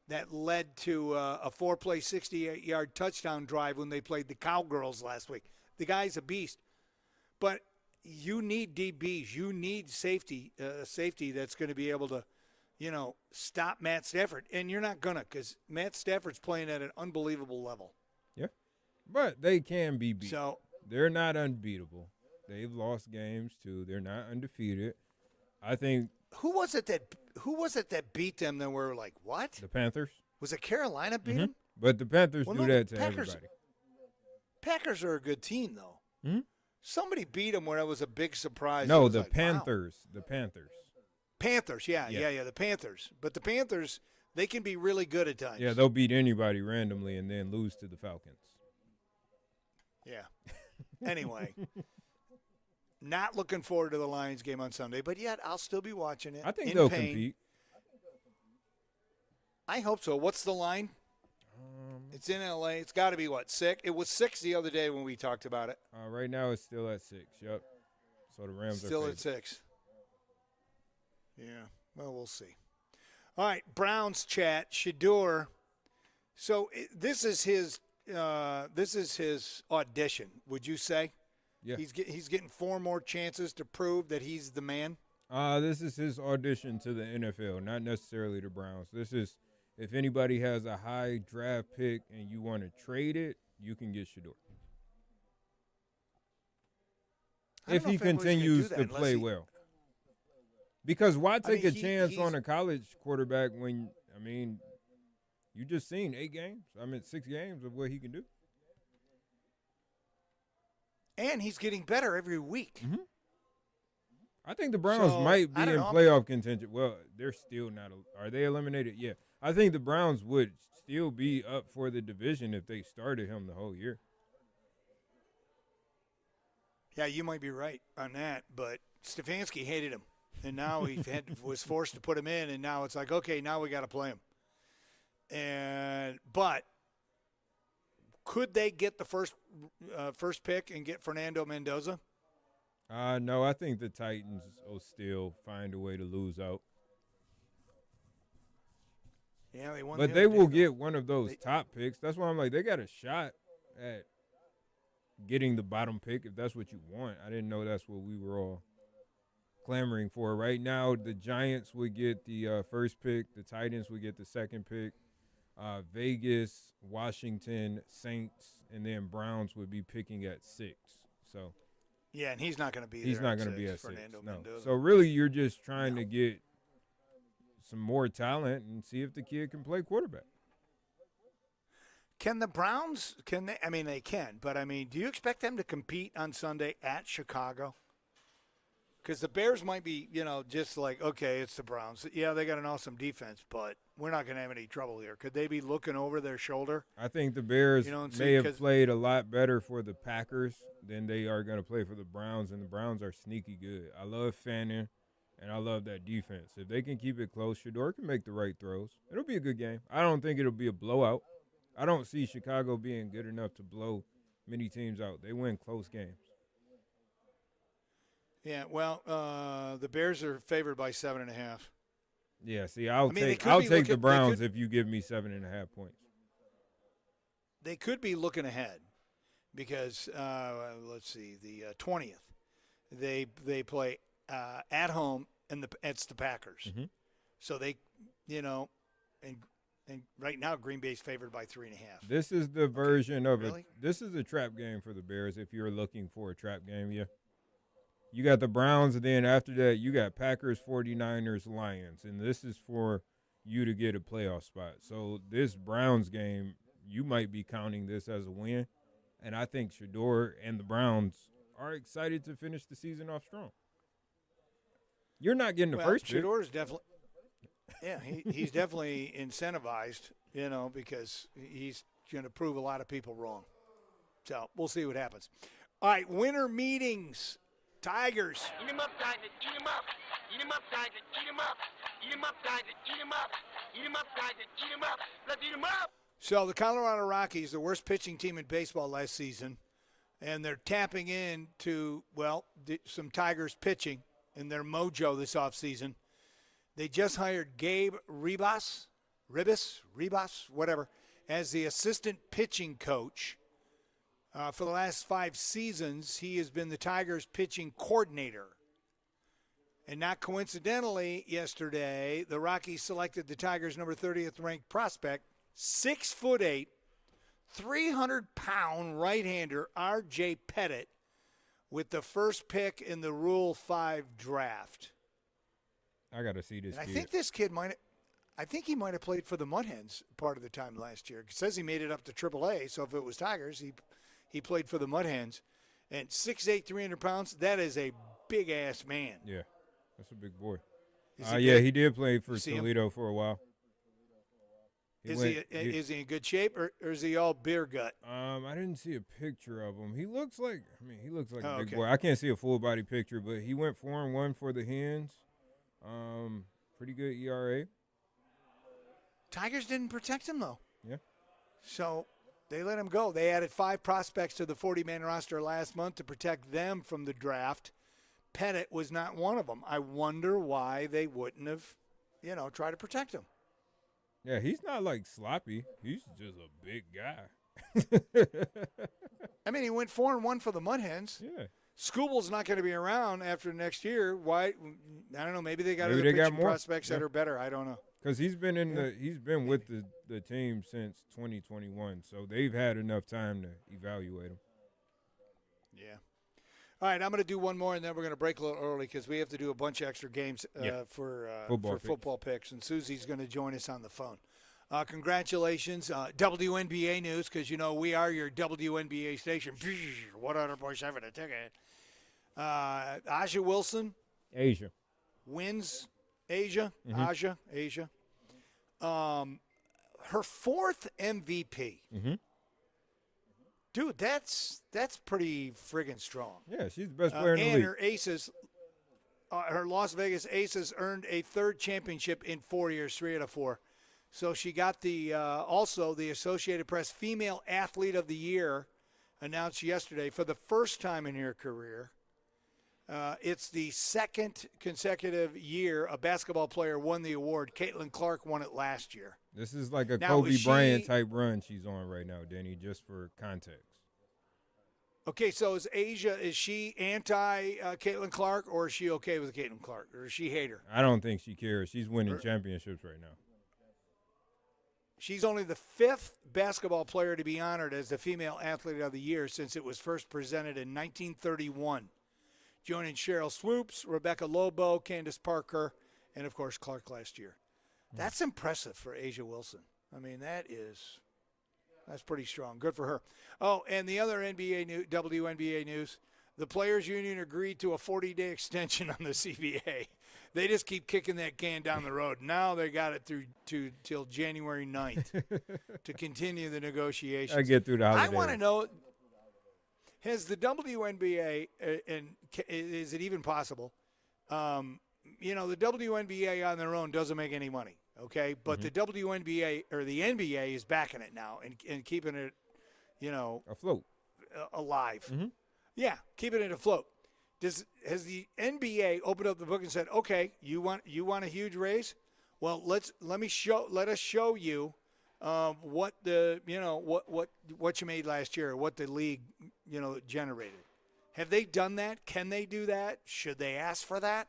that led to a 4-play, 68-yard touchdown drive when they played the Cowgirls last week. The guy's a beast. But you need DBs. You need safety that's going to be able to, stop Matt Stafford. And you're not going to, because Matt Stafford's playing at an unbelievable level. Yeah. But they can be beat. So they're not unbeatable. They've lost games too. They're not undefeated. I think. Who was it that beat them? Then we're like, what? The Panthers. Was it Carolina beat them? But the Panthers do that to everybody. Packers are a good team, though. Hmm? Somebody beat them where it was a big surprise. No, the like, Panthers. Wow. The Panthers. Panthers, yeah, the Panthers. But the Panthers, they can be really good at times. Yeah, they'll beat anybody randomly and then lose to the Falcons. Yeah. Anyway, not looking forward to the Lions game on Sunday, but yet I'll still be watching it. I think they'll compete. I hope so. What's the line? It's in L.A. It's got to be, 6? It was 6 the other day when we talked about it. Right now it's still at 6, yep. So the Rams are still at 6. Yeah, well, we'll see. All right, Browns chat, Shador. So this is his audition, would you say? Yeah. He's getting 4 more chances to prove that he's the man? This is his audition to the NFL, not necessarily the Browns. This is, if anybody has a high draft pick and you want to trade it, you can get Shador. If he continues to play well. Because why take a chance on a college quarterback when, you just seen 8 games? 6 games of what he can do. And he's getting better every week. Mm-hmm. I think the Browns might be in playoff contention. Well, they're still not. Are they eliminated? Yeah. I think the Browns would still be up for the division if they started him the whole year. Yeah, you might be right on that, but Stefanski hated him. And now he was forced to put him in, and now it's like, okay, now we got to play him. But Could they get the first pick and get Fernando Mendoza? No, I think the Titans will still find a way to lose out. Yeah, they won. But they will get one of those top picks. That's why I'm like, they got a shot at getting the bottom pick if that's what you want. I didn't know that's what we were all clamoring for. Right now, the Giants would get the first pick. The Titans would get the second pick. Vegas, Washington, Saints, and then Browns would be picking at 6. So yeah, and he's not going to be there. He's not going to be at 6. Fernando No. Mendoza. So really, you're just trying to get some more talent and see if the kid can play quarterback. Can the Browns, I mean, they can, but, I mean, do you expect them to compete on Sunday at Chicago? Because the Bears might be, just like, okay, it's the Browns. Yeah, they got an awesome defense, but we're not going to have any trouble here. Could they be looking over their shoulder? I think the Bears may have played a lot better for the Packers than they are going to play for the Browns, and the Browns are sneaky good. I love Fannin. And I love that defense. If they can keep it close, Shedeur can make the right throws. It'll be a good game. I don't think it'll be a blowout. I don't see Chicago being good enough to blow many teams out. They win close games. Yeah, well, the Bears are favored by 7.5. Yeah, see, I'll take the Browns if you give me 7.5 points. They could be looking ahead because, let's see, the 20th, they play at home, and it's the Packers. Mm-hmm. So they, and right now Green Bay's favored by 3.5. This is the version of this is a trap game for the Bears if you're looking for a trap game, yeah. You got the Browns, and then after that you got Packers, 49ers, Lions, and this is for you to get a playoff spot. So this Browns game, you might be counting this as a win, and I think Shedeur and the Browns are excited to finish the season off strong. You're not getting the first pick. Shedeur's definitely, yeah, he's definitely incentivized, because he's going to prove a lot of people wrong. So we'll see what happens. All right, winter meetings. Tigers. Eat him up, Tigers. Eat him up. Eat him up, Tigers. Eat him up. Eat him up, Tigers. Eat him up. Eat him up, Tigers. Eat him up. Let's eat him up. So the Colorado Rockies, the worst pitching team in baseball last season, and they're tapping into, some Tigers pitching in their mojo this offseason. They just hired Gabe Ribas, whatever, as the assistant pitching coach. For the last 5 seasons, he has been the Tigers pitching coordinator. And not coincidentally, yesterday, the Rockies selected the Tigers' number 30th ranked prospect, 6'8", 300-pound right-hander R.J. Pettit, with the first pick in the Rule 5 draft. I got to see this and kid. I think this kid might have played for the Mud Hens part of the time last year. It says he made it up to AAA, so if it was Tigers, he played for the Mud Hens. And 6'8", 300 pounds, that is a big-ass man. Yeah, that's a big boy. He did play for Toledo for a while. Is he in good shape, or is he all beer gut? I didn't see a picture of him. He looks like a big boy. I can't see a full body picture, but he went 4-1 for the Hens. Pretty good ERA. Tigers didn't protect him though. Yeah. So they let him go. They added 5 prospects to the 40-man roster last month to protect them from the draft. Pettit was not one of them. I wonder why they wouldn't have, tried to protect him. Yeah, he's not like sloppy. He's just a big guy. I mean, he went 4-1 for the Mud Hens. Yeah. Skubel's not going to be around after next year. Why? I don't know. Maybe they got other pitching prospects that are better. I don't know. Because he's been with the team since 2021, so they've had enough time to evaluate him. Yeah. All right, I'm going to do one more, and then we're going to break a little early because we have to do a bunch of extra games for football picks, and Susie's going to join us on the phone. Congratulations. WNBA news, because, we are your WNBA station. 100.7 a ticket. Asia Wilson. Asia. Wins. Asia. Mm-hmm. Asia. Her 4th MVP. Mm-hmm. Dude, that's pretty friggin' strong. Yeah, she's the best player in the league. And her Aces, her Las Vegas Aces earned a 3rd championship in 4 years, 3 out of 4. So she got also the Associated Press Female Athlete of the Year announced yesterday for the first time in her career. It's the second consecutive year a basketball player won the award. Caitlin Clark won it last year. This is like a Now, Kobe Bryant type run she's on right now, Denny, just for context. Okay, so is she anti Caitlin Clark, or is she okay with Caitlin Clark, or does she hate her? I don't think she cares. She's winning championships right now. She's only the fifth basketball player to be honored as the Female Athlete of the Year since it was first presented in 1931. Joining Cheryl Swoops, Rebecca Lobo, Candace Parker, and, of course, Clark last year. That's impressive for Asia Wilson. I mean, that's pretty strong. Good for her. Oh, and the other WNBA news, the Players Union agreed to a 40-day extension on the CBA. They just keep kicking that can down the road. Now they got it through till January 9th to continue the negotiations. I get through the holidays. I want to know, has the WNBA, and is it even possible, the WNBA on their own doesn't make any money, okay? But the WNBA or the NBA is backing it now and keeping it, afloat, alive. Yeah, keeping it afloat. Has the NBA opened up the book and said, okay, you want a huge raise? Well, let us show you what what you made last year, or what the league generated. Have they done that? Can they do that? Should they ask for that?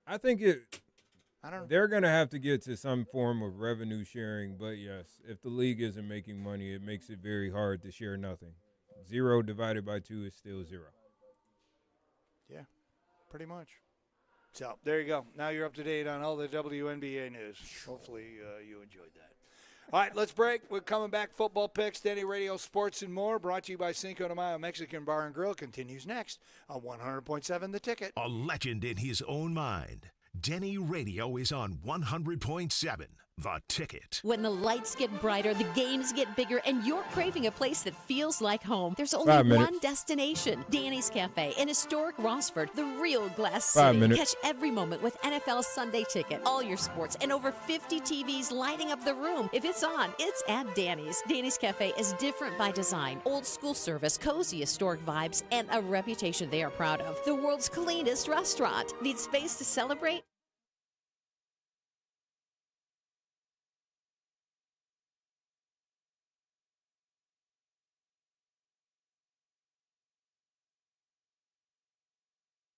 I think I don't know. They're going to have to get to some form of revenue sharing, but yes, if the league isn't making money, it makes it very hard to share nothing. 0 divided by 2 is still 0. Yeah, pretty much. So there you go. Now you're up to date on all the WNBA news. Hopefully you enjoyed that. All right, let's break. We're coming back. Football picks, DennyRadio, sports, and more. Brought to you by Cinco de Mayo Mexican Bar and Grill. Continues next on 100.7 The Ticket. A legend in his own mind. DennyRadio is on 100.7 The Ticket. When the lights get brighter, the games get bigger, and you're craving a place that feels like home, there's only 5 minutes. one destination. Danny's Cafe in historic Rossford, the real Glass 5 City. minutes. Catch every moment with NFL Sunday Ticket. All your sports and over 50 TVs lighting up the room. If it's on, it's at Danny's. Danny's Cafe is different by design. Old school service, cozy historic vibes, and a reputation they are proud of. The world's cleanest restaurant. Need space to celebrate?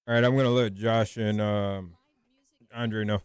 All right, I'm going to let Josh and Andre know.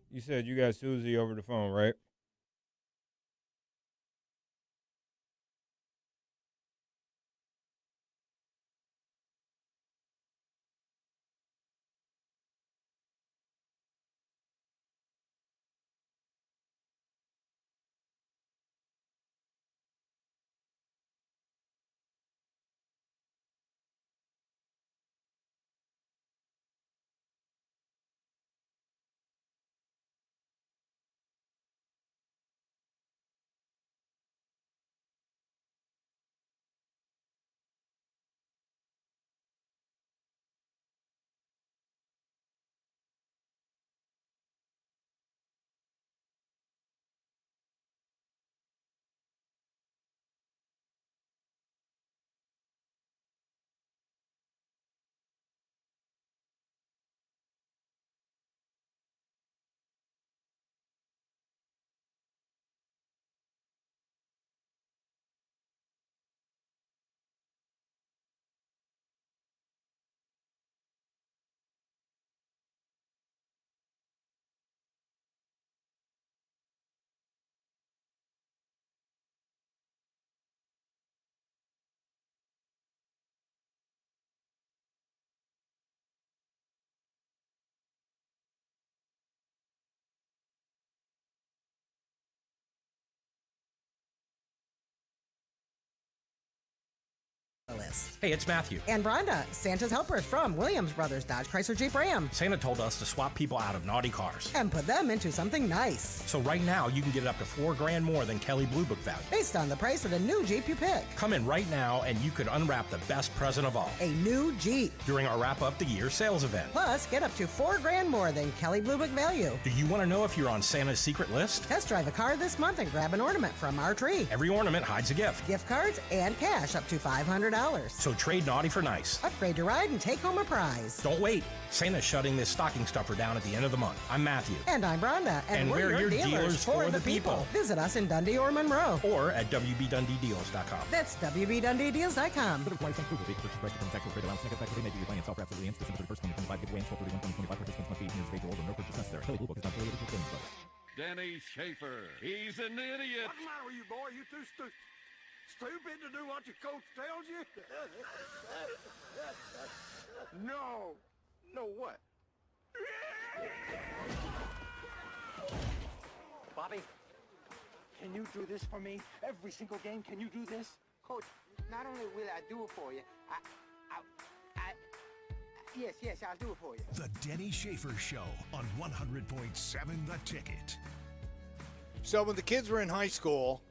You said you got Susie over the phone, right? Alex. Hey, it's Matthew. And Rhonda, Santa's helpers from Williams Brothers Dodge Chrysler Jeep Ram. Santa told us to swap people out of naughty cars. And put them into something nice. So right now, you can get up to $4,000 more than Kelley Blue Book value. Based on the price of the new Jeep you pick. Come in right now and you could unwrap the best present of all. A new Jeep. During our Wrap Up the Year sales event. Plus, get up to $4,000 more than Kelley Blue Book value. Do you want to know if you're on Santa's secret list? Test drive a car this month and grab an ornament from our tree. Every ornament hides a gift. Gift cards and cash up to $500. So trade naughty for nice. Upgrade your ride and take home a prize. Don't wait. Santa's shutting this stocking stuffer down at the end of the month. I'm Matthew. And I'm Rhonda. And we're your dealers for the people. Visit us in Dundee or Monroe. Or at WBDundeeDeals.com. That's WBDundeeDeals.com. Denny Schaefer, he's an idiot. What's the matter with you, boy? You too stupid to do what your coach tells you? No. No what? Bobby, can you do this for me? Every single game, can you do this? Coach, not only will I do it for you, Yes, I'll do it for you. The Denny Schaefer Show on 100.7 The Ticket. So when the kids were in high school,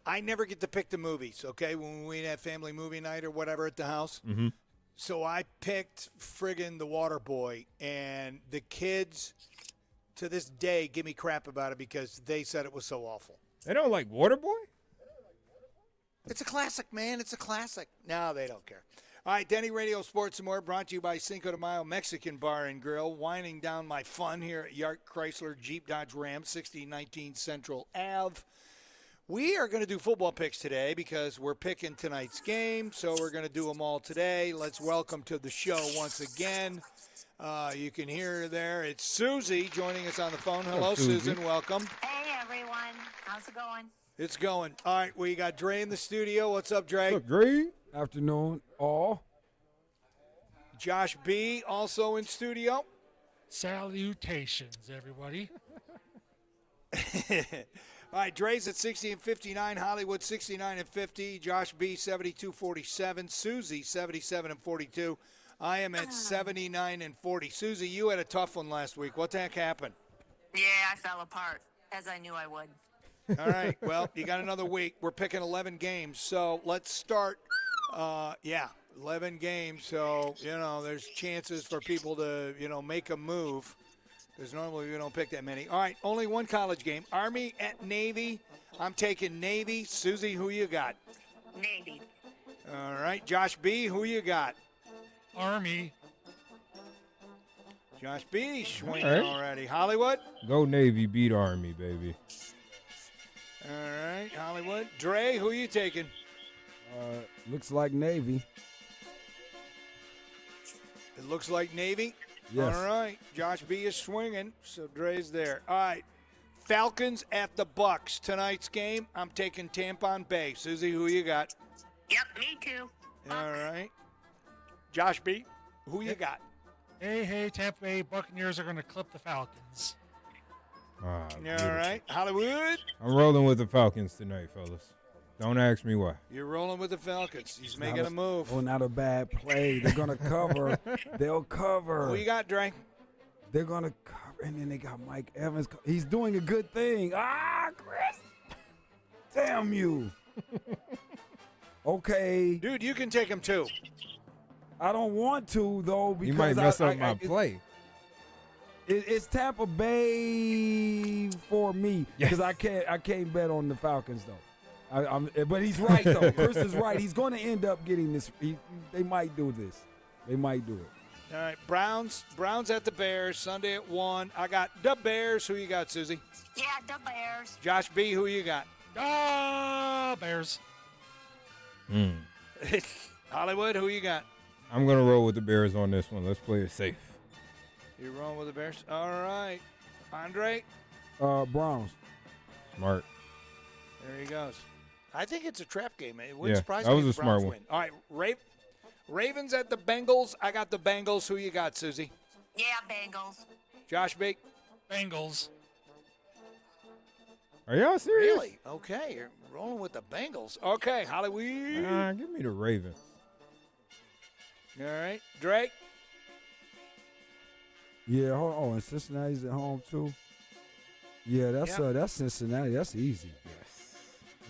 I never get to pick the movies, okay, when we have family movie night or whatever at the house. Mm-hmm. So I picked friggin' The Waterboy, and the kids to this day give me crap about it because they said it was so awful. They don't like Waterboy? It's a classic, man. It's a classic. No, they don't care. All right, Denny Radio Sports and More brought to you by Cinco de Mayo Mexican Bar and Grill, winding down my fun here at Yark Chrysler Jeep Dodge Ram, 1619 Central Ave. We are going to do football picks today because we're picking tonight's game, so we're going to do them all today. Let's welcome to the show once again. You can hear her there. It's Susie joining us on the phone. Hello, Susan. Welcome. Hey, everyone. How's it going? It's going. All right, we got Dre in the studio. What's up, Dre? What's up, Dre? Afternoon, all. Josh B. also in studio. Salutations, everybody. All right, Dre's at 60 and 59, Hollywood 69 and 50, Josh B. 72-47, Susie 77 and 42. I am at 79 and 40. Susie, you had a tough one last week. What the heck happened? Yeah, I fell apart, as I knew I would. All right, well, you got another week. We're picking 11 games, so let's start. 11 games, so, there's chances for people to, make a move, because normally we don't pick that many. All right, only one college game. Army at Navy. I'm taking Navy. Susie, who you got? Navy. All right, Josh B., who you got? Army. Josh B. swinging already. Hollywood? Go Navy, beat Army, baby. All right, Hollywood. Dre, who you taking? Looks like Navy. It looks like Navy? Yes. All right. Josh B. is swinging, so Dre's there. All right. Falcons at the Bucks. Tonight's game, I'm taking Tampon Bay. Susie, who you got? Yep, me too. All right. Josh B., who you got? Hey, Tampa Bay Buccaneers are going to clip the Falcons. All right. Hollywood? I'm rolling with the Falcons tonight, fellas. Don't ask me why. You're rolling with the Falcons. He's making a move. Oh, not a bad play. They're going to cover. They'll cover. Who you got, Dre? They're going to cover. And then they got Mike Evans. He's doing a good thing. Chris. Damn you. Okay. Dude, you can take him too. I don't want to, though, because you might mess up my play. It's Tampa Bay for me because I can't bet on the Falcons, though. But he's right, though. Chris is right. He's going to end up getting this. They might do this. They might do it. All right, Browns at the Bears, Sunday at 1. I got the Bears. Who you got, Susie? Yeah, the Bears. Josh B., who you got? Bears. Hollywood, who you got? I'm going to roll with the Bears on this one. Let's play it safe. You're rolling with the Bears? All right. Andre? Browns. Smart. There he goes. I think it's a trap game. It wouldn't surprise that me was if a the Browns smart one. win. All right, Ravens at the Bengals. I got the Bengals. Who you got, Susie? Yeah, Bengals. Josh B. Bengals. Are y'all serious? Really? Okay, you're rolling with the Bengals. Okay, Hollywood. Give me the Ravens. All right, Drake. Yeah, hold on. And Cincinnati's at home too. Yeah, that's Cincinnati. That's easy.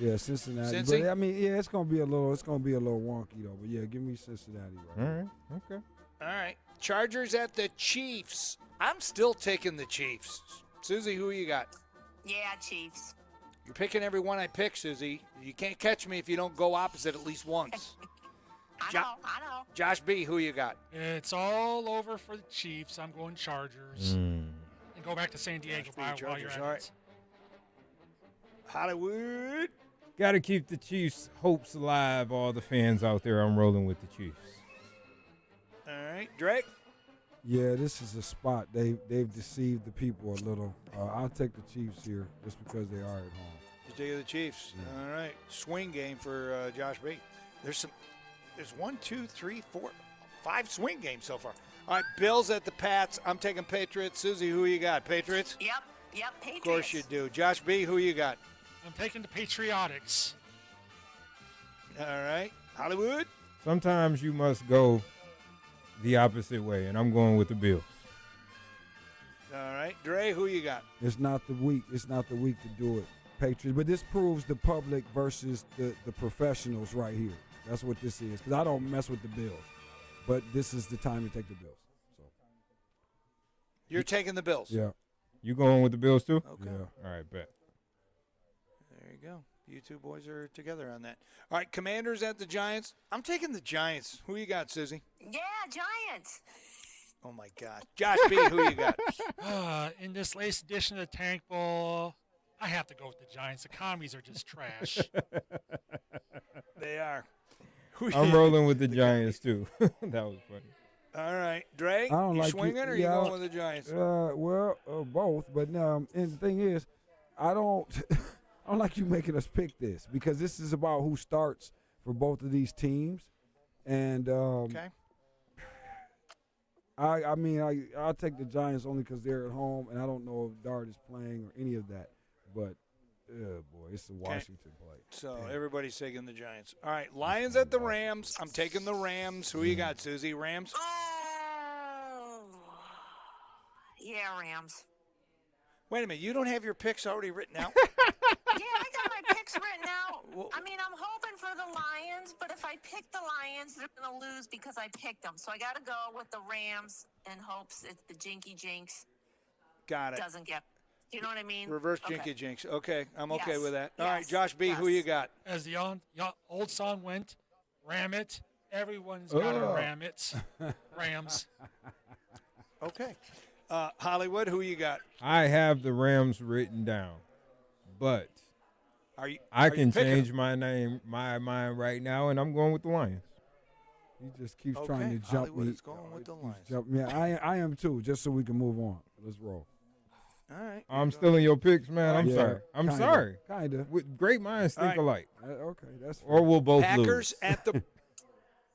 Yeah, Cincinnati. Cincy? But I mean, yeah, it's gonna be a little wonky though. But yeah, give me Cincinnati right. All right. Okay. All right. Chargers at the Chiefs. I'm still taking the Chiefs. Susie, who you got? Yeah, Chiefs. You're picking every one I pick, Susie. You can't catch me if you don't go opposite at least once. I know. Josh B., who you got? It's all over for the Chiefs. I'm going Chargers. And go back to San Diego while you're at all right. it. Hollywood. Got to keep the Chiefs' hopes alive. All the fans out there, I'm rolling with the Chiefs. All right, Drake. Yeah, this is a spot. They've deceived the people a little. I'll take the Chiefs here just because they are at home. You take the Chiefs. Yeah. All right, swing game for Josh B. There's 1, 2, 3, 4, 5 swing games so far. All right, Bills at the Pats. I'm taking Patriots. Susie, who you got? Patriots? Yep, Patriots. Of course you do. Josh B., who you got? I'm taking the Patriotics. All right, Hollywood. Sometimes you must go the opposite way, and I'm going with the Bills. All right, Dre, who you got? It's not the week. It's not the week to do it, Patriots. But this proves the public versus the professionals right here. That's what this is. Because I don't mess with the Bills, but this is the time to take the Bills. So you're taking the Bills. Yeah. You going with the Bills too? Okay. Yeah. All right, bet. There you go. You two boys are together on that. All right, Commanders at the Giants. I'm taking the Giants. Who you got, Susie? Yeah, Giants. Oh, my God. Josh B., who you got? In this latest edition of the Tank Bowl, I have to go with the Giants. The commies are just trash. They are. I'm rolling with the Giants, too. That was funny. All right. Dre, I don't you like swinging or you going with the Giants? Both. But and the thing is, I don't like you making us pick this because this is about who starts for both of these teams. And okay. I'll take the Giants only because they're at home, and I don't know if Dart is playing or any of that. But, boy, it's the Washington play. So everybody's taking the Giants. All right, Lions at the Rams. I'm taking the Rams. Who you got, Susie? Rams? Oh, yeah, Rams. Wait a minute. You don't have your picks already written out? Yeah, I got my picks written out. I mean, I'm hoping for the Lions, but if I pick the Lions, they're going to lose because I picked them. So I got to go with the Rams in hopes it's the jinky jinx. Got it. Doesn't get. Do you know what I mean? Reverse jinky jinx. Okay, I'm okay Yes. with that. All Yes. right, Josh B., who you got? As the old song went, ram it. Everyone's got to ram it. Rams. Okay. Hollywood, who you got? I have the Rams written down, but I can change my mind right now, and I'm going with the Lions. He just keeps trying to jump Hollywood me. is going with the Lions. Yeah, I am too, just so we can move on. Let's roll. All right. I'm stealing your picks, man. I'm Yeah, sorry. I'm kinda, sorry. Kinda. With great minds think right. alike. Okay, that's fine. Or we'll both Packers lose. at the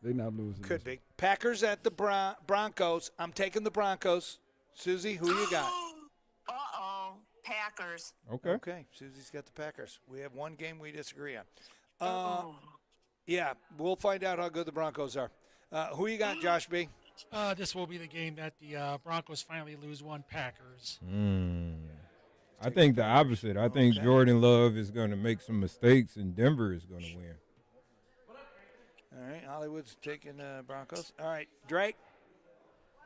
They're not losing. could be. Packers at the Broncos. I'm taking the Broncos. Susie, who you got? Uh-oh. Packers. Okay. Okay. Susie's got the Packers. We have one game we disagree on. Yeah, we'll find out how good the Broncos are. Who you got, Josh B.? This will be the game that the Broncos finally lose one. Packers. I think the opposite. I think Jordan Love is going to make some mistakes, and Denver is going to win. All right, Hollywood's taking Broncos. All right, Drake.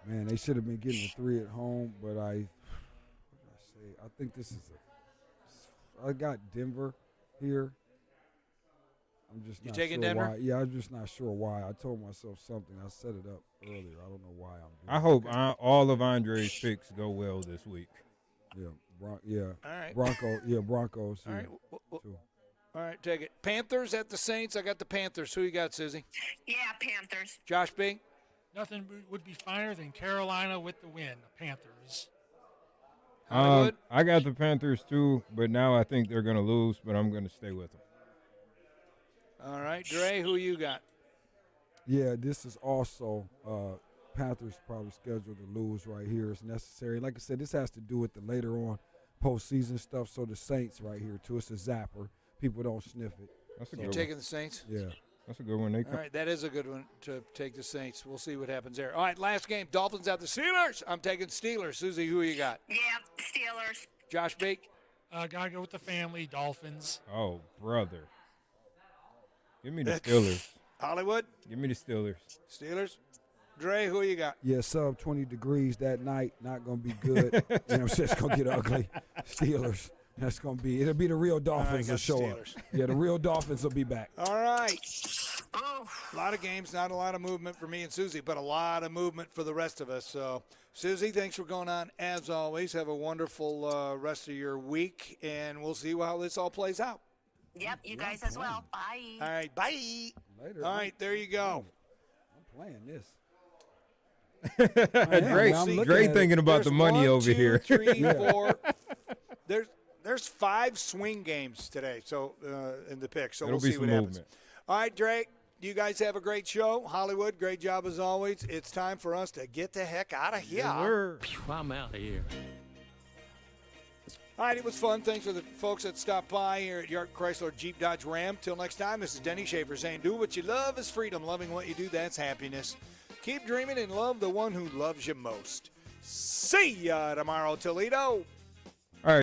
Man, they should have been getting a 3 at home, but I think this is I got Denver here. I'm just not taking sure Denver? why. Yeah, I'm just not sure why. I told myself something. I set it up earlier. I don't know why I'm doing I hope all of Andre's picks go well this week. Yeah, All right. Broncos. All right. Too. All right, take it. Panthers at the Saints. I got the Panthers. Who you got, Susie? Yeah, Panthers. Josh B.? Nothing would be finer than Carolina with the win. Panthers. I got the Panthers too, but now I think they're going to lose, but I'm going to stay with them. All right, Dre, who you got? Yeah, this is also Panthers probably scheduled to lose right here. It's necessary. Like I said, this has to do with the later on postseason stuff. So the Saints right here too. It's a zapper. People don't sniff it. That's a You're good taking one. the Saints? Yeah. That's a good one. All right, that is a good one to take the Saints. We'll see what happens there. All right, last game. Dolphins at the Steelers. I'm taking Steelers. Susie, who you got? Yeah, Steelers. Josh Bake? Gotta go with the family, Dolphins. Oh, brother. Give me the Steelers. Hollywood? Give me the Steelers. Steelers? Dre, who you got? Yeah, sub 20 degrees that night. Not going to be good. You know what I'm saying? It's going to get ugly. Steelers. That's going to be – it'll be the real Dolphins that show Steelers. up. Yeah, the real Dolphins will be back. All right. A lot of games, not a lot of movement for me and Susie, but a lot of movement for the rest of us. So, Susie, thanks for going on as always. Have a wonderful rest of your week, and we'll see how this all plays out. Yep, you guys as well. Bye. All right, bye. Later. All right, there you go. I'm playing this. Great thinking about the money over here. 3, 4. There's 5 swing games today, so in the pick. So It'll we'll see what happens. movement. All right, Drake, you guys have a great show. Hollywood, great job as always. It's time for us to get the heck out of here. I'm out of here. All right, it was fun. Thanks for the folks that stopped by here at Yark Chrysler Jeep Dodge Ram. Till next time, this is Denny Schaefer saying, do what you love is freedom. Loving what you do, that's happiness. Keep dreaming and love the one who loves you most. See ya tomorrow, Toledo.